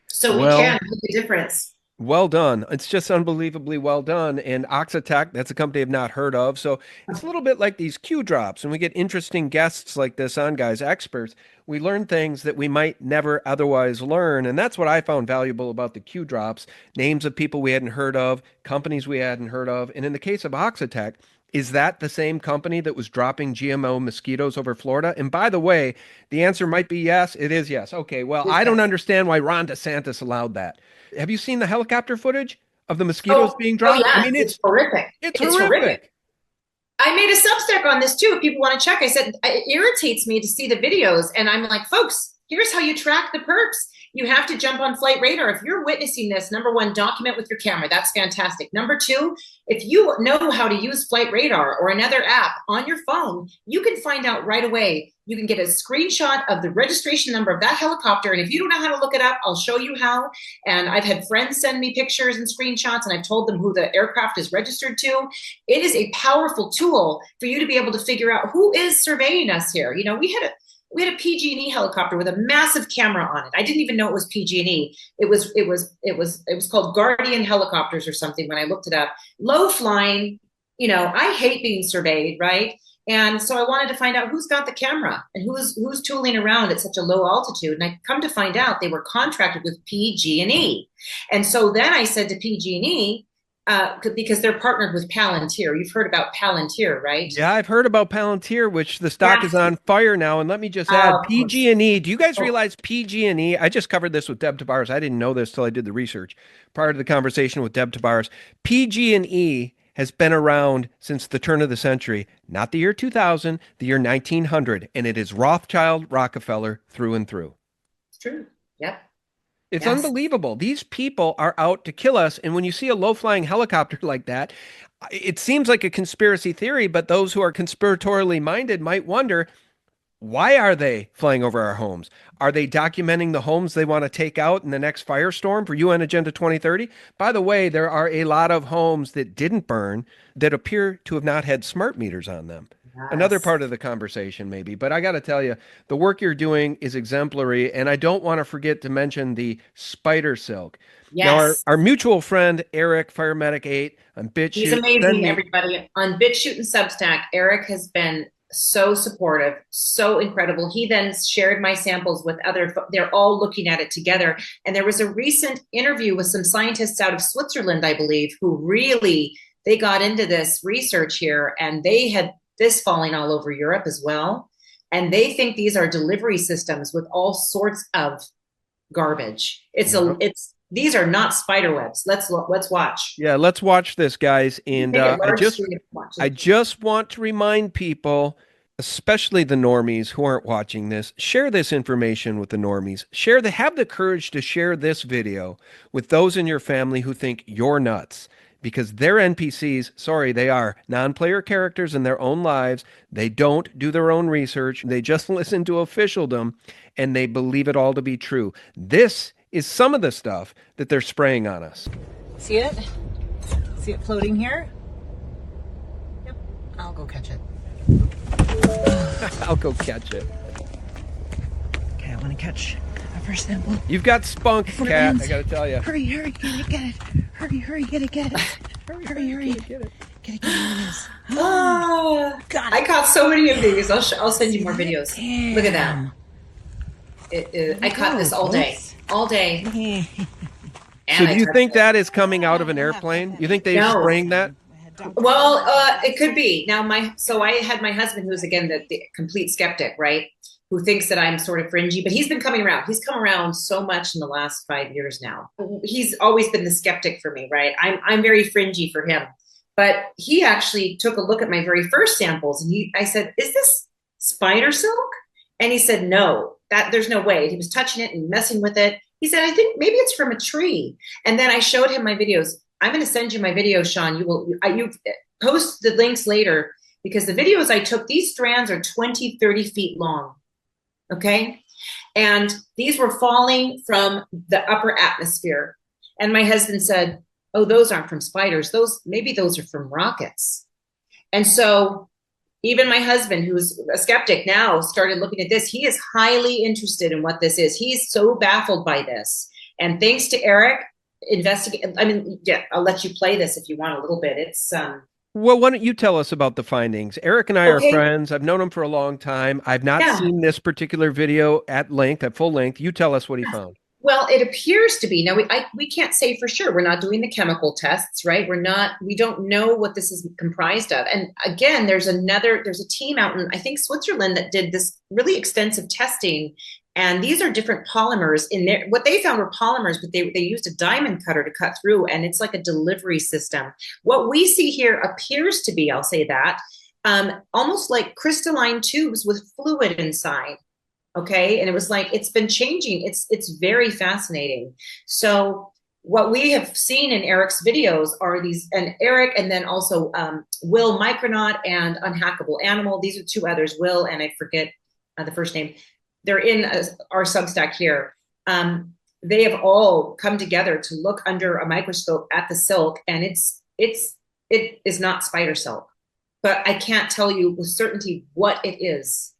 So we can make a difference. Well done. It's just unbelievably well done. And Oxitec, that's a company I've not heard of. So it's a little bit like these Q drops. And we get interesting guests like this on, guys, experts. We learn things that we might never otherwise learn. And that's what I found valuable about the Q drops. Names of people we hadn't heard of, companies we hadn't heard of. And in the case of Oxitec, is that the same company that was dropping GMO mosquitoes over Florida? And by the way, the answer might be yes. It is yes. Okay, well, I don't understand why Ron DeSantis allowed that. Have you seen the helicopter footage of the mosquitoes being dropped? Yeah. It's horrific. It's horrific. I made a Substack on this too. If people want to check, I said, it irritates me to see the videos. And I'm like, folks, here's how you track the perps. You have to jump on Flight Radar. If you're witnessing this, number one, document with your camera. That's fantastic. Number two, if you know how to use Flight Radar or another app on your phone, you can find out right away. You can get a screenshot of the registration number of that helicopter. And if you don't know how to look it up, I'll show you how. And I've had friends send me pictures and screenshots, and I've told them who the aircraft is registered to. It is a powerful tool for you to be able to figure out who is surveying us here. We had we had a PG&E helicopter with a massive camera on it. I didn't even know it was PG&E. It was called Guardian Helicopters or something when I looked it up. Low flying, you know, I hate being surveyed, right? And so I wanted to find out who's got the camera and who's tooling around at such a low altitude. And I come to find out they were contracted with PG&E. And so then I said to PG&E, because they're partnered with Palantir. You've heard about Palantir, right? Yeah, I've heard about Palantir, which the stock is on fire now. And let me just add, Of course. PG&E. Do you guys Oh, realize PG&E? I just covered this with Deb Tabares. I didn't know this till I did the research prior to the conversation with Deb Tabares. PG&E has been around since the turn of the century, not the year 2000, the year 1900, and it is Rothschild Rockefeller through and through. it's true. Yep. It's Yes. unbelievable. These people are out to kill us. And when you see a low-flying helicopter like that, it seems like a conspiracy theory, but those who are conspiratorially minded might wonder, why are they flying over our homes? Are they documenting the homes they want to take out in the next firestorm for UN Agenda 2030? By the way, there are a lot of homes that didn't burn that appear to have not had smart meters on them. Another Yes. part of the conversation, maybe. But I got to tell you, the work you're doing is exemplary. And I don't want to forget to mention the spider silk. Now, Yes. our mutual friend, Eric, Fire Medic 8, on He's BitChute, amazing, everybody. On BitChute and Substack, Eric has been so supportive, so incredible. He then shared my samples with they're all looking at it together. And there was a recent interview with some scientists out of Switzerland, I believe, who really, they got into this research here, and they had this falling all over Europe as well. And they think these are delivery systems with all sorts of garbage. These are not spider webs. Let's watch. Yeah, let's watch this, guys. And Make it large screen and watch it. I just want to remind people, especially the normies who aren't watching this, share this information with the normies. Have the courage to share this video with those in your family who think you're nuts, because they're NPCs. Sorry, they are non-player characters in their own lives. They don't do their own research. They just listen to officialdom and they believe it all to be true. This is some of the stuff that they're spraying on us. See it? See it floating here? Yep. I'll go catch it. I'll go catch it. Okay, I want to catch a first sample. You've got spunk, Before it Cat. ends. I got to tell you. Hurry, get it. Hurry, get it. Hurry. Get it. There it is. Ah, Got I it. caught so many of these. I'll send you more videos. Damn. Look at that. I caught this all day. All day. And So I do you touched think it. that is coming out of an airplane? You think they're No. spraying that? Well, it could be. Now, I had my husband, who's again the complete skeptic, right? Who thinks that I'm sort of fringy, but he's been coming around. He's come around so much in the last 5 years now. He's always been the skeptic for me, right? I'm very fringy for him. But he actually took a look at my very first samples, and I said, "Is this spider silk?" And he said, "No, there's no way." He was touching it and messing with it. He said, "I think maybe it's from a tree." And then I showed him my videos. I'm going to send you my videos, Sean. You post the links later, because the videos I took, these strands are 20, 30 feet long. Okay. And these were falling from the upper atmosphere. And my husband said, "Oh, those aren't from spiders. Maybe those are from rockets." And so even my husband, who's a skeptic now, started looking at this. He is highly interested in what this is. He's so baffled by this. And thanks to Eric, I'll let you play this if you want a little bit. It's Well, why don't you tell us about the findings? Eric and I are Okay. friends. I've known him for a long time. I've not Yeah. seen this particular video at full length. You tell us what he found. Well, it appears to be. Now we can't say for sure. We're not doing the chemical tests, right? We don't know what this is comprised of. And again, there's a team out in, I think, Switzerland that did this really extensive testing. And these are different polymers in there. What they found were polymers, but they used a diamond cutter to cut through, and it's like a delivery system. What we see here appears to be, I'll say that, almost like crystalline tubes with fluid inside. Okay. And it was like, it's been changing. It's very fascinating. So what we have seen in Eric's videos are these, and Eric, and then also Will Micronaut and Unhackable Animal. These are two others, Will, and I forget the first name. They're in our Substack here. They have all come together to look under a microscope at the silk, and it is not spider silk, but I can't tell you with certainty what it is.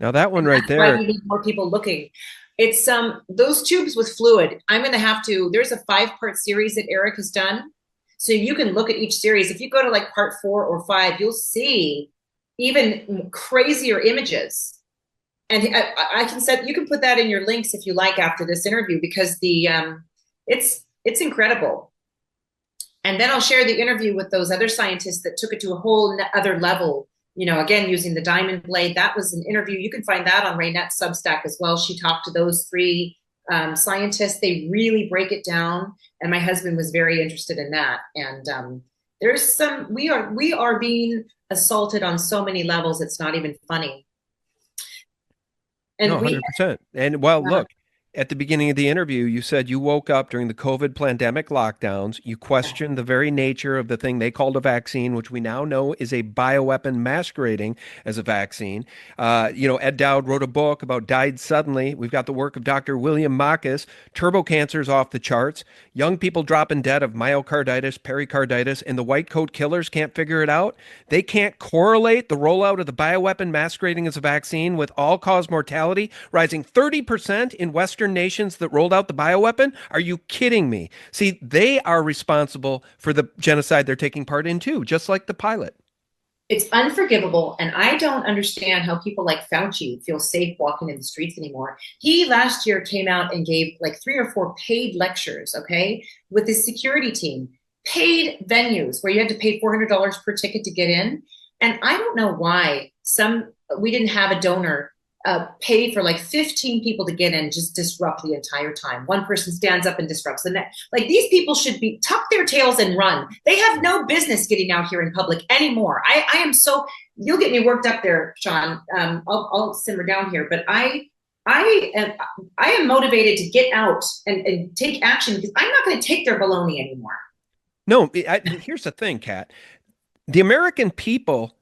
Now that one And right that's why there. we need more people looking. It's those tubes with fluid. I'm going to have to. There's a 5-part series that Eric has done, so you can look at each series. If you go to like part 4 or 5, you'll see even crazier images. And I can set. You can put that in your links if you like after this interview because it's incredible. And then I'll share the interview with those other scientists that took it to a whole other level. You know, again, using the diamond blade. That was an interview. You can find that on Raynet's Substack as well. She talked to those 3 scientists. They really break it down. And my husband was very interested in that. And there's we are being assaulted on so many levels. It's not even funny. No, And we, 100%. And well, look, at the beginning of the interview, you said you woke up during the COVID pandemic lockdowns. You questioned the very nature of the thing they called a vaccine, which we now know is a bioweapon masquerading as a vaccine. Ed Dowd wrote a book about died suddenly. We've got the work of Dr. William Marcus. Turbo cancer's off the charts. Young people dropping dead of myocarditis, pericarditis, and the white coat killers can't figure it out. They can't correlate the rollout of the bioweapon masquerading as a vaccine with all-cause mortality rising 30% in Western nations that rolled out the bioweapon? Are you kidding me? See, they are responsible for the genocide they're taking part in too, just like the pilot. it's unforgivable. And I don't understand how people like Fauci feel safe walking in the streets anymore. He last year came out and gave like 3 or 4 paid lectures, okay, with his security team, paid venues where you had to pay $400 per ticket to get in. And I don't know why we didn't have a donor pay for like 15 people to get in, just disrupt the entire time. One person stands up and disrupts the next. Like these people should be tuck their tails and run. They have no business getting out here in public anymore. I am so, you'll get me worked up there, Sean. I'll simmer down here, but I am motivated to get out and take action because I'm not going to take their baloney anymore. No, here's the thing, Kat. The American people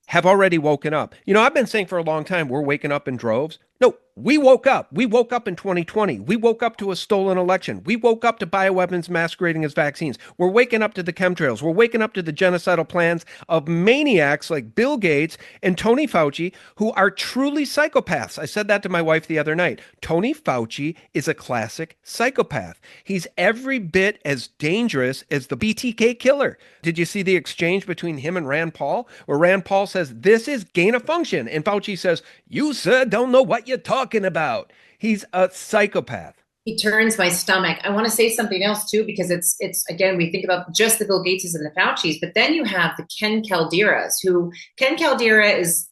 have already woken up. You know, I've been saying for a long time, we're waking up in droves. No, we woke up. We woke up in 2020. We woke up to a stolen election. We woke up to bioweapons masquerading as vaccines. We're waking up to the chemtrails. We're waking up to the genocidal plans of maniacs like Bill Gates and Tony Fauci, who are truly psychopaths. I said that to my wife the other night. Tony Fauci is a classic psychopath. He's every bit as dangerous as the BTK killer. Did you see the exchange between him and Rand Paul, where Rand Paul says, this is gain of function, and Fauci says, you, sir, don't know what you're talking about. He's a psychopath. He turns my stomach. I want to say something else too, because it's again, we think about just the Bill Gateses and the Faucis, but then you have the Ken Calderas, who Ken Caldera is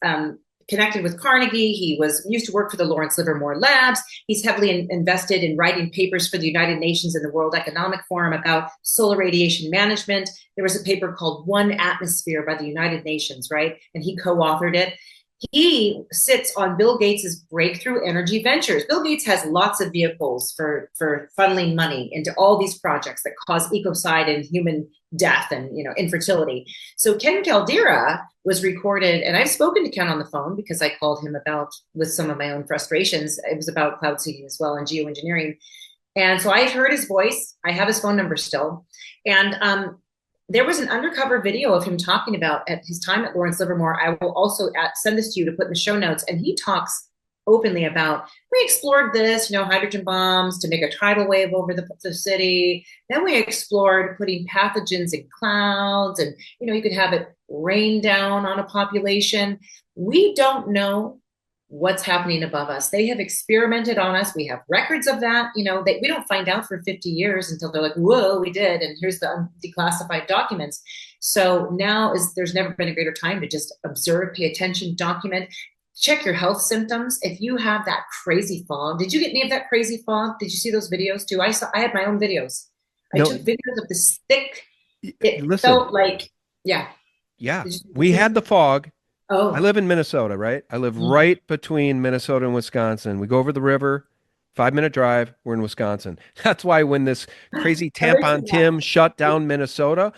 connected with Carnegie. He used to work for the Lawrence Livermore Labs. He's heavily invested in writing papers for the United Nations and the World Economic Forum about solar radiation management. There was a paper called One Atmosphere by the United Nations, right? And he co-authored it. He sits on Bill Gates's breakthrough energy ventures. Bill Gates has lots of vehicles for funneling money into all these projects that cause ecocide and human death and infertility. So Ken Caldera was recorded, and I've spoken to Ken on the phone because I called him with some of my own frustrations. It was about cloud seeding as well and geoengineering. And so I heard his voice. I have his phone number still. And there was an undercover video of him talking about at his time at Lawrence Livermore. I will also send this to you to put in the show notes. And he talks openly about, we explored this, hydrogen bombs to make a tidal wave over the city. Then we explored putting pathogens in clouds and, you could have it rain down on a population. We don't know what's happening above us. They have experimented on us. We have records of that. We don't find out for 50 years until they're like, whoa, we did. And here's the declassified documents. So now there's never been a greater time to just observe, pay attention, document, check your health symptoms. If you have that crazy fog, did you get any of that crazy fog? Did you see those videos too? I had my own videos. I took videos of this thick, felt like, yeah. Yeah, we had the fog. Oh. I live in Minnesota, right? I live right between Minnesota and Wisconsin. We go over the river, 5-minute drive, we're in Wisconsin. That's why when this crazy tampon Tim shut down Minnesota,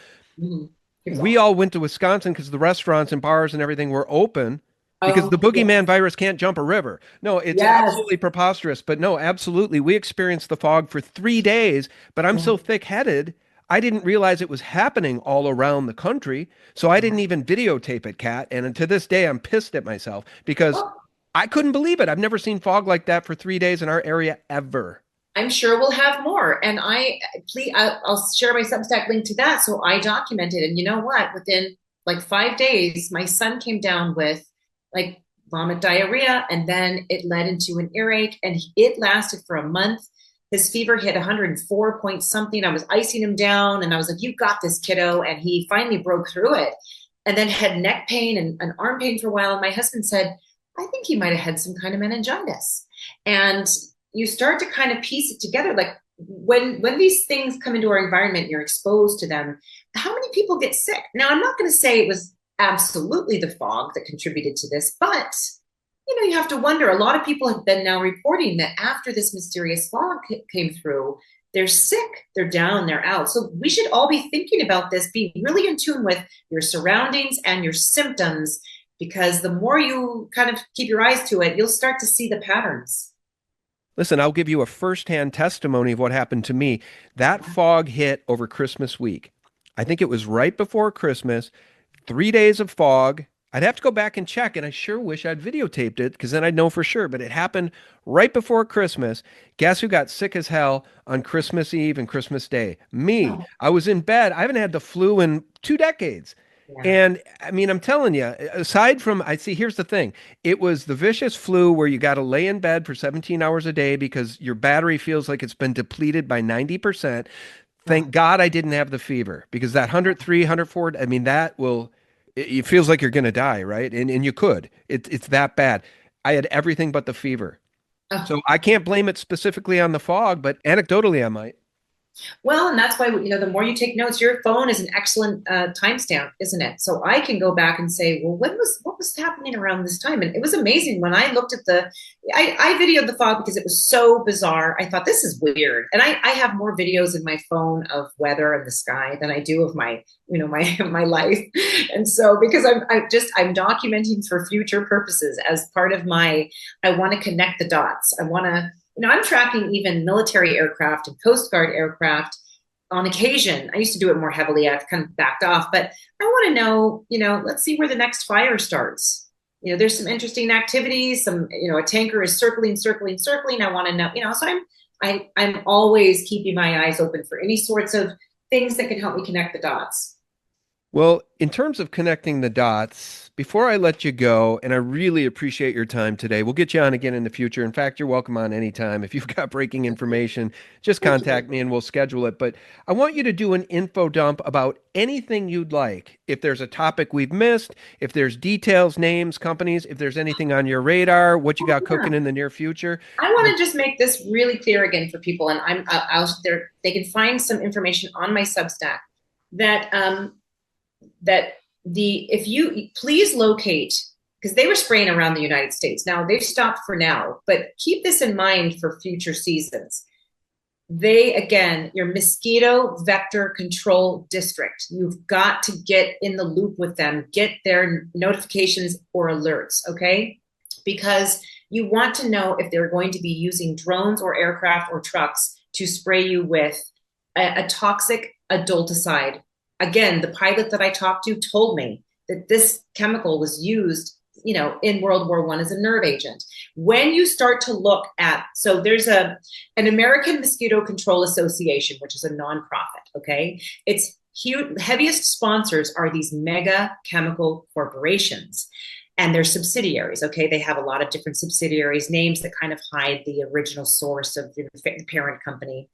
we all went to Wisconsin because the restaurants and bars and everything were open because the boogeyman virus can't jump a river. No, it's absolutely preposterous. But no, absolutely. We experienced the fog for 3 days, but I'm so thick-headed, I didn't realize it was happening all around the country, so I didn't even videotape it, Kat. And to this day, I'm pissed at myself because I couldn't believe it. I've never seen fog like that for 3 days in our area ever. I'm sure we'll have more. And I'll share my Substack link to that. So I documented, and you know what? Within like 5 days, my son came down with like vomit diarrhea, and then it led into an earache, and it lasted for a month. His fever hit 104 point something. I was icing him down, and I was like, "You got this, kiddo." And he finally broke through it, and then had neck pain and arm pain for a while. And my husband said, "I think he might have had some kind of meningitis." And you start to kind of piece it together, like when these things come into our environment, you're exposed to them. How many people get sick? Now, I'm not going to say it was absolutely the fog that contributed to this, but you have to wonder. A lot of people have been now reporting that after this mysterious fog came through, they're sick, they're down, they're out. So we should all be thinking about this, being really in tune with your surroundings and your symptoms, because the more you kind of keep your eyes to it, you'll start to see the patterns. Listen, I'll give you a firsthand testimony of what happened to me. That fog hit over Christmas week. I think it was right before Christmas, 3 days of fog. I'd have to go back and check, and I sure wish I'd videotaped it because then I'd know for sure. But it happened right before Christmas. Guess who got sick as hell on Christmas Eve and Christmas Day? Me. I was in bed. I haven't had the flu in 2 decades. Yeah. And I mean, I'm telling you, aside from, I see, here's the thing. It was the vicious flu where you got to lay in bed for 17 hours a day because your battery feels like it's been depleted by 90%. Thank God I didn't have the fever, because that 103, 104, I mean, it feels like you're going to die, right? And you could. It's that bad. I had everything but the fever. Oh. So I can't blame it specifically on the fog, but anecdotally I might. Well, and that's why, the more you take notes, your phone is an excellent timestamp, isn't it? So I can go back and say, well, what was happening around this time? And it was amazing when I looked at I videoed the fog because it was so bizarre. I thought, this is weird. And I have more videos in my phone of weather and the sky than I do of my my life. And so, because I'm documenting for future purposes as part of I want to connect the dots. I want to, I'm tracking even military aircraft and Coast Guard aircraft on occasion. I used to do it more heavily. I've kind of backed off, but I want to know, let's see where the next fire starts. There's some interesting activities. A tanker is circling. I want to know, so I'm always keeping my eyes open for any sorts of things that can help me connect the dots. Well, in terms of connecting the dots, before I let you go, and I really appreciate your time today, we'll get you on again in the future. In fact, you're welcome on anytime. If you've got breaking information, just contact me and we'll schedule it. But I want you to do an info dump about anything you'd like. If there's a topic we've missed, if there's details, names, companies, if there's anything on your radar, what you got cooking in the near future. I want to just make this really clear again for people, and I'll there. They can find some information on my Substack if you please locate, because they were spraying around the United States. Now they've stopped for now, but keep this in mind for future seasons. Your mosquito vector control district, you've got to get in the loop with them, get their notifications or alerts, okay? Because you want to know if they're going to be using drones or aircraft or trucks to spray you with a toxic adulticide. Again, the pilot that I talked to told me that this chemical was used, in World War I as a nerve agent. When you start to look at, so there's an American Mosquito Control Association, which is a nonprofit, okay? Its heaviest sponsors are these mega chemical corporations and their subsidiaries, okay? They have a lot of different subsidiaries, names that kind of hide the original source of the parent company.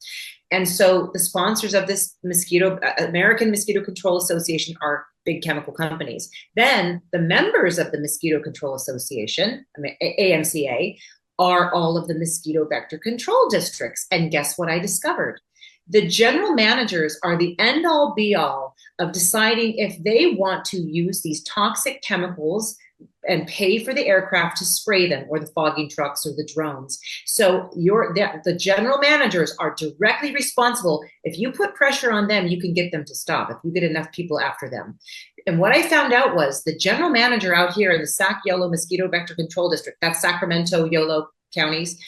And so the sponsors of this American Mosquito Control Association are big chemical companies. Then the members of the Mosquito Control Association, AMCA, are all of the mosquito vector control districts. And guess what I discovered? The general managers are the end all be all of deciding if they want to use these toxic chemicals and pay for the aircraft to spray them, or the fogging trucks or the drones. So the general managers are directly responsible. If you put pressure on them, you can get them to stop if you get enough people after them. And what I found out was the general manager out here in the Sac Yolo Mosquito Vector Control District, that's Sacramento, Yolo counties,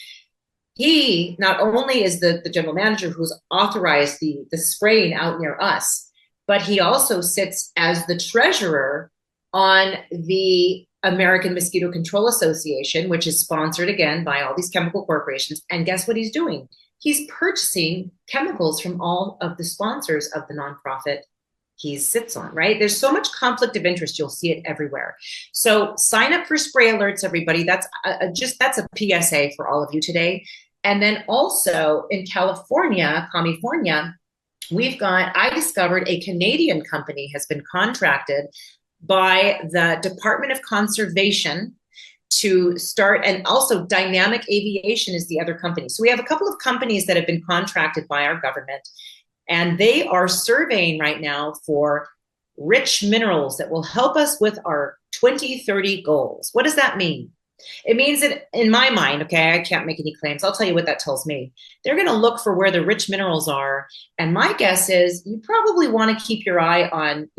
he not only is the general manager who's authorized the spraying out near us, but he also sits as the treasurer on the American Mosquito Control Association, which is sponsored again by all these chemical corporations. And guess what he's doing? He's purchasing chemicals from all of the sponsors of the nonprofit he sits on, right? There's so much conflict of interest. You'll see it everywhere. So sign up for spray alerts, everybody. That's that's a PSA for all of you today. And then also in California, I discovered a Canadian company has been contracted by the Department of Conservation to start, and also Dynamic Aviation is the other company. So we have a couple of companies that have been contracted by our government, and they are surveying right now for rich minerals that will help us with our 2030 goals. What does that mean? It means that, in my mind, okay, I can't make any claims. I'll tell you what that tells me. They're going to look for where the rich minerals are. And my guess is you probably want to keep your eye on,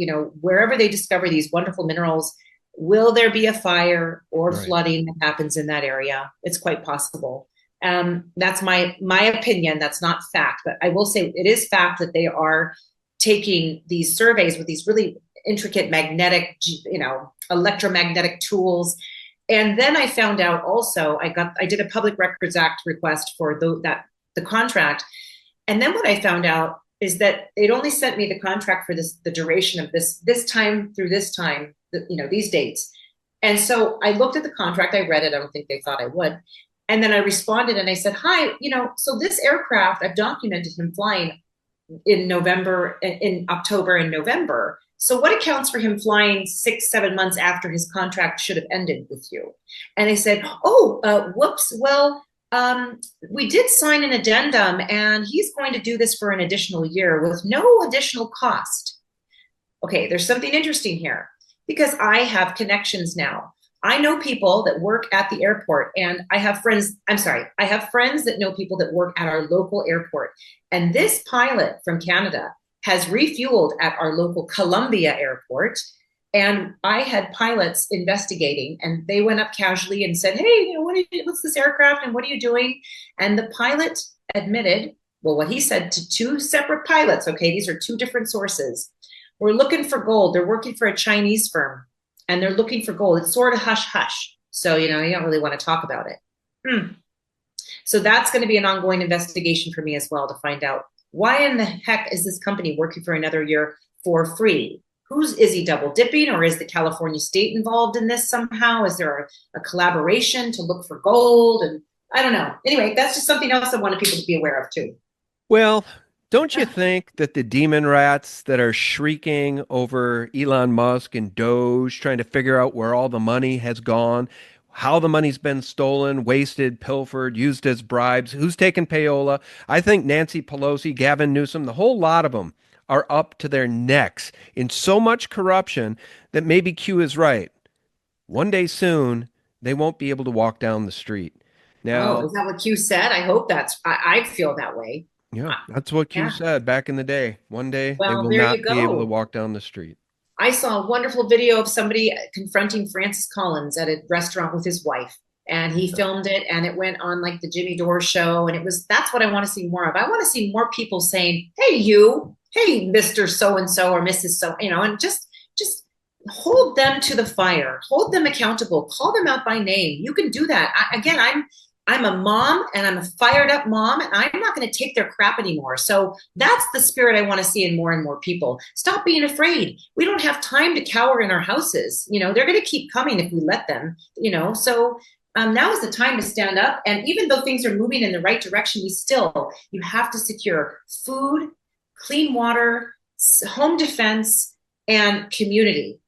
wherever they discover these wonderful minerals, will there be a fire or flooding that happens in that area? It's quite possible. That's my opinion. That's not fact, but I will say it is fact that they are taking these surveys with these really intricate magnetic, electromagnetic tools. And then I found out also, I did a Public Records Act request for the contract. And then what I found out is that they'd only sent me the contract for the duration of this time through this time, these dates. And so I looked at the contract, I read it. I don't think they thought I would. And then I responded and I said, hi, so this aircraft, I've documented him flying in October and November. So what accounts for him flying 6-7 months after his contract should have ended with you? And they said, whoops. Well, we did sign an addendum and he's going to do this for an additional year with no additional cost. Okay, there's something interesting here because I have connections now. I know people that work at the airport, and I have friends that know people that work at our local airport. And this pilot from Canada has refueled at our local Columbia airport. And I had pilots investigating, and they went up casually and said, hey, what's this aircraft and what are you doing? And the pilot admitted, well, what he said to two separate pilots, okay, these are two different sources. We're looking for gold. They're working for a Chinese firm and they're looking for gold. It's sort of hush hush. So, you don't really want to talk about it. So that's going to be an ongoing investigation for me as well to find out why in the heck is this company working for another year for free? Is he double dipping, or is the California state involved in this somehow? Is there a collaboration to look for gold? And I don't know. Anyway, that's just something else I wanted people to be aware of too. Well, don't you think that the demon rats that are shrieking over Elon Musk and Doge, trying to figure out where all the money has gone, how the money's been stolen, wasted, pilfered, used as bribes, who's taken payola? I think Nancy Pelosi, Gavin Newsom, the whole lot of them are up to their necks in so much corruption that maybe Q is right. One day soon, they won't be able to walk down the street. Now, is that what Q said? I hope I feel that way. Yeah, that's what Q said back in the day. One day they will not be able to walk down the street. I saw a wonderful video of somebody confronting Francis Collins at a restaurant with his wife, and he filmed it, and it went on like the Jimmy Dore show, and that's what I want to see more of. I want to see more people saying, hey, Mr. So-and-so or Mrs. So, and just hold them to the fire, hold them accountable, call them out by name. You can do that. I'm a mom, and I'm a fired up mom, and I'm not going to take their crap anymore. So that's the spirit I want to see in more and more people. Stop being afraid. We don't have time to cower in our houses. They're going to keep coming if we let them, so now is the time to stand up. And even though things are moving in the right direction, you have to secure food, clean water, home defense, and community.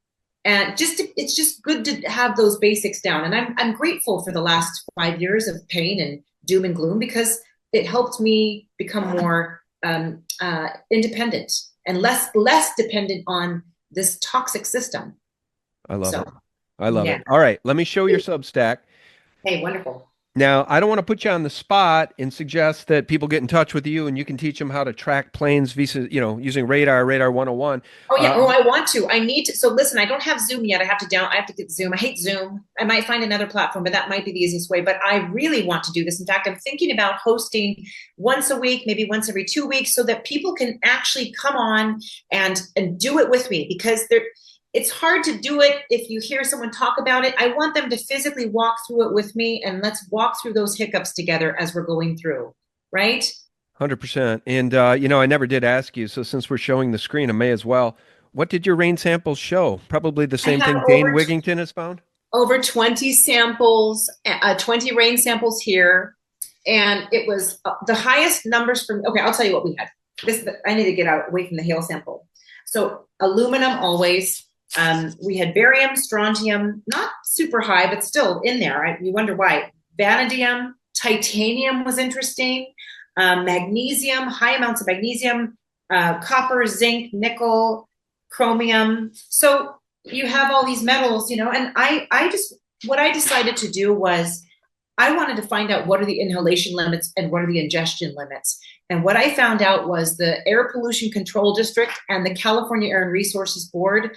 And it's just good to have those basics down. And I'm grateful for the last 5 years of pain and doom and gloom, because it helped me become more independent and less dependent on this toxic system. I love it. I love it. All right, let me show your Substack. Hey, wonderful. Now, I don't want to put you on the spot and suggest that people get in touch with you and you can teach them how to track planes using radar 101. Oh yeah. I want to. I need to. So listen, I don't have Zoom yet. I have to get Zoom. I hate Zoom. I might find another platform, but that might be the easiest way. But I really want to do this. In fact, I'm thinking about hosting once a week, maybe once every 2 weeks, so that people can actually come on and do it with me, because it's hard to do it if you hear someone talk about it. I want them to physically walk through it with me, and let's walk through those hiccups together as we're going through, right? 100%. And, I never did ask you. So since we're showing the screen, I may as well. What did your rain samples show? Probably the I same have thing Dane Wigington has found? over 20 samples, 20 rain samples here. And it was the highest numbers from, okay, I'll tell you what we had. I need to get away from the hail sample. So aluminum always. We had barium, strontium, not super high, but still in there. You wonder why. Vanadium, titanium was interesting. Magnesium, high amounts of magnesium, copper, zinc, nickel, chromium. So you have all these metals, and what I decided to do was I wanted to find out what are the inhalation limits and what are the ingestion limits. And what I found out was the Air Pollution Control District and the California Air and Resources Board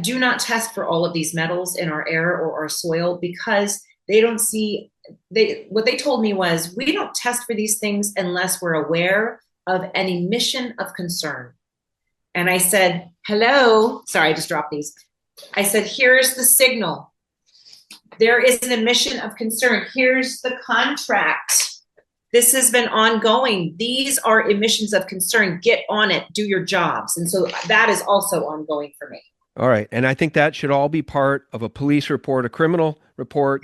do not test for all of these metals in our air or our soil because they don't see, what they told me was, we don't test for these things unless we're aware of an emission of concern. And I said, hello, sorry, I just dropped these. I said, here's the signal. There is an emission of concern. Here's the contract. This has been ongoing. These are emissions of concern. Get on it. Do your jobs. And so that is also ongoing for me. All right. And I think that should all be part of a police report, a criminal report,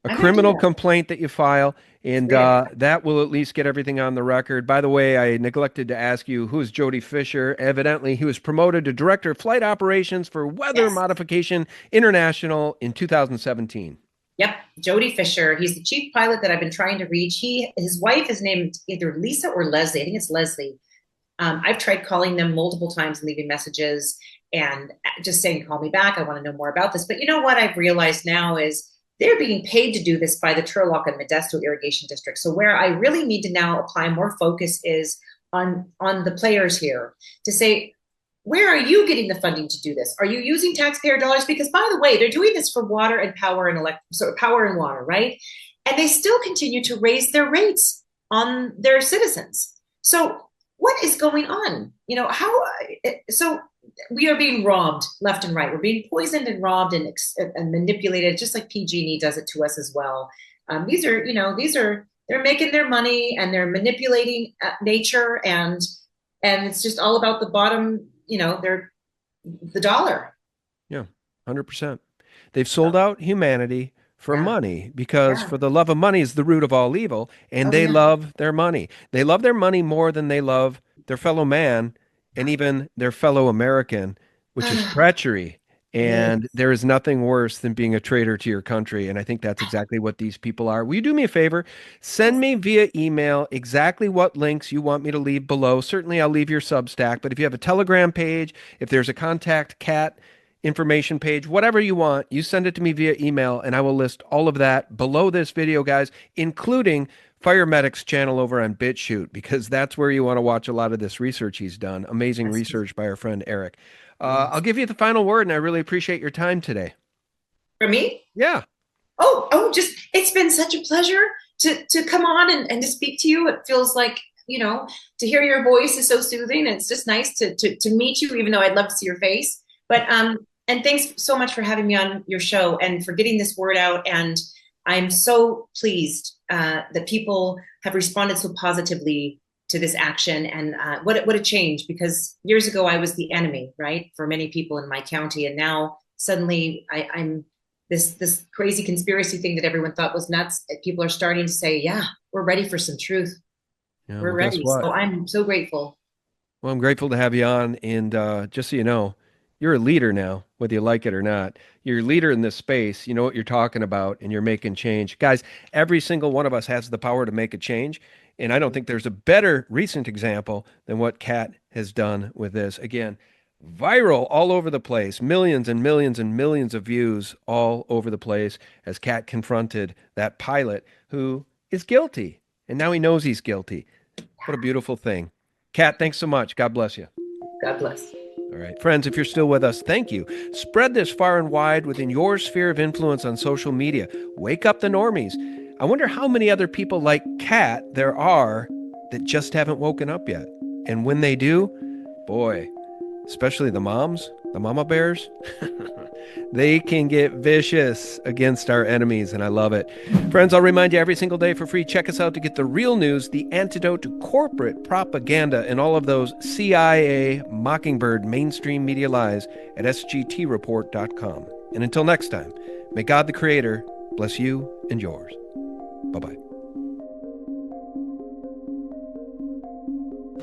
a criminal complaint that you file. And that will at least get everything on the record. By the way, I neglected to ask you, who is Jody Fisher? Evidently, he was promoted to Director of Flight Operations for Weather Modification International in 2017. Yep, Jody Fisher. He's the chief pilot that I've been trying to reach. His wife is named either Lisa or Leslie. I think it's Leslie. I've tried calling them multiple times and leaving messages and just saying, call me back. I want to know more about this. But you know what I've realized now is they're being paid to do this by the Turlock and Modesto Irrigation District. So where I really need to now apply more focus is on the players here to say, where are you getting the funding to do this? Are you using taxpayer dollars? Because by the way, they're doing this for water and power and power and water, right? And they still continue to raise their rates on their citizens. So what is going on? So we are being robbed left and right. We're being poisoned and robbed and manipulated, just like PG&E does it to us as well. They're making their money and they're manipulating nature, and it's just all about the bottom. They're the dollar. Yeah, 100%. They've sold out humanity for money because for the love of money is the root of all evil, and they love their money. They love their money more than they love their fellow man and even their fellow American, which is treachery. And there is nothing worse than being a traitor to your country. And I think that's exactly what these people are. Will you do me a favor? Send me via email exactly what links you want me to leave below. Certainly I'll leave your Substack, but if you have a Telegram page, if there's a contact Cat information page, whatever you want, you send it to me via email and I will list all of that below this video, guys, including Fire Medic's channel over on BitChute, because that's where you want to watch a lot of this research he's done. Amazing research by our friend Eric. I'll give you the final word, and I really appreciate your time today. For me? Yeah. It's been such a pleasure to come on and to speak to you. It feels like, to hear your voice is so soothing, and it's just nice to meet you, even though I'd love to see your face. But, and thanks so much for having me on your show and for getting this word out. And I'm so pleased that people have responded so positively to this action, and what a change, because years ago I was the enemy, right, for many people in my county, and now suddenly I'm this crazy conspiracy thing that everyone thought was nuts. People are starting to say, yeah, we're ready for some truth. Yeah, we're ready. So I'm so grateful. Well, I'm grateful to have you on, and just so you know, you're a leader now, whether you like it or not. You're a leader in this space. You know what you're talking about, and you're making change. Guys, every single one of us has the power to make a change. And I don't think there's a better recent example than what Cat has done with this. Again, viral all over the place, millions and millions and millions of views all over the place as Cat confronted that pilot who is guilty. And now he knows he's guilty. What a beautiful thing. Cat, thanks so much. God bless you. God bless. All right. Friends, if you're still with us, thank you. Spread this far and wide within your sphere of influence on social media. Wake up the normies. I wonder how many other people like Cat there are that just haven't woken up yet. And when they do, boy, especially the moms, The mama bears, they can get vicious against our enemies, and I love it. Friends, I'll remind you every single day for free, check us out to get the real news, the antidote to corporate propaganda and all of those CIA, Mockingbird, mainstream media lies at sgtreport.com. And until next time, may God the Creator bless you and yours. Bye-bye.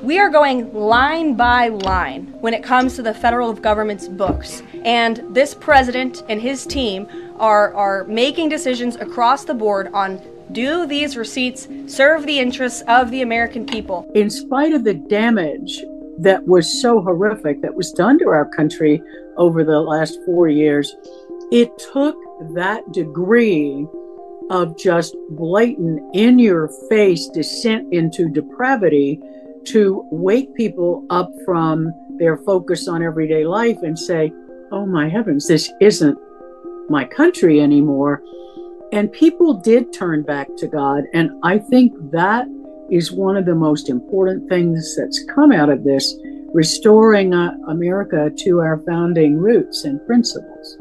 We are going line by line when it comes to the federal government's books. And this president and his team are making decisions across the board on, do these receipts serve the interests of the American people? In spite of the damage that was so horrific that was done to our country over the last 4 years, it took that degree of just blatant, in-your-face descent into depravity to wake people up from their focus on everyday life and say, oh my heavens, this isn't my country anymore. And people did turn back to God. And I think that is one of the most important things that's come out of this, restoring America to our founding roots and principles.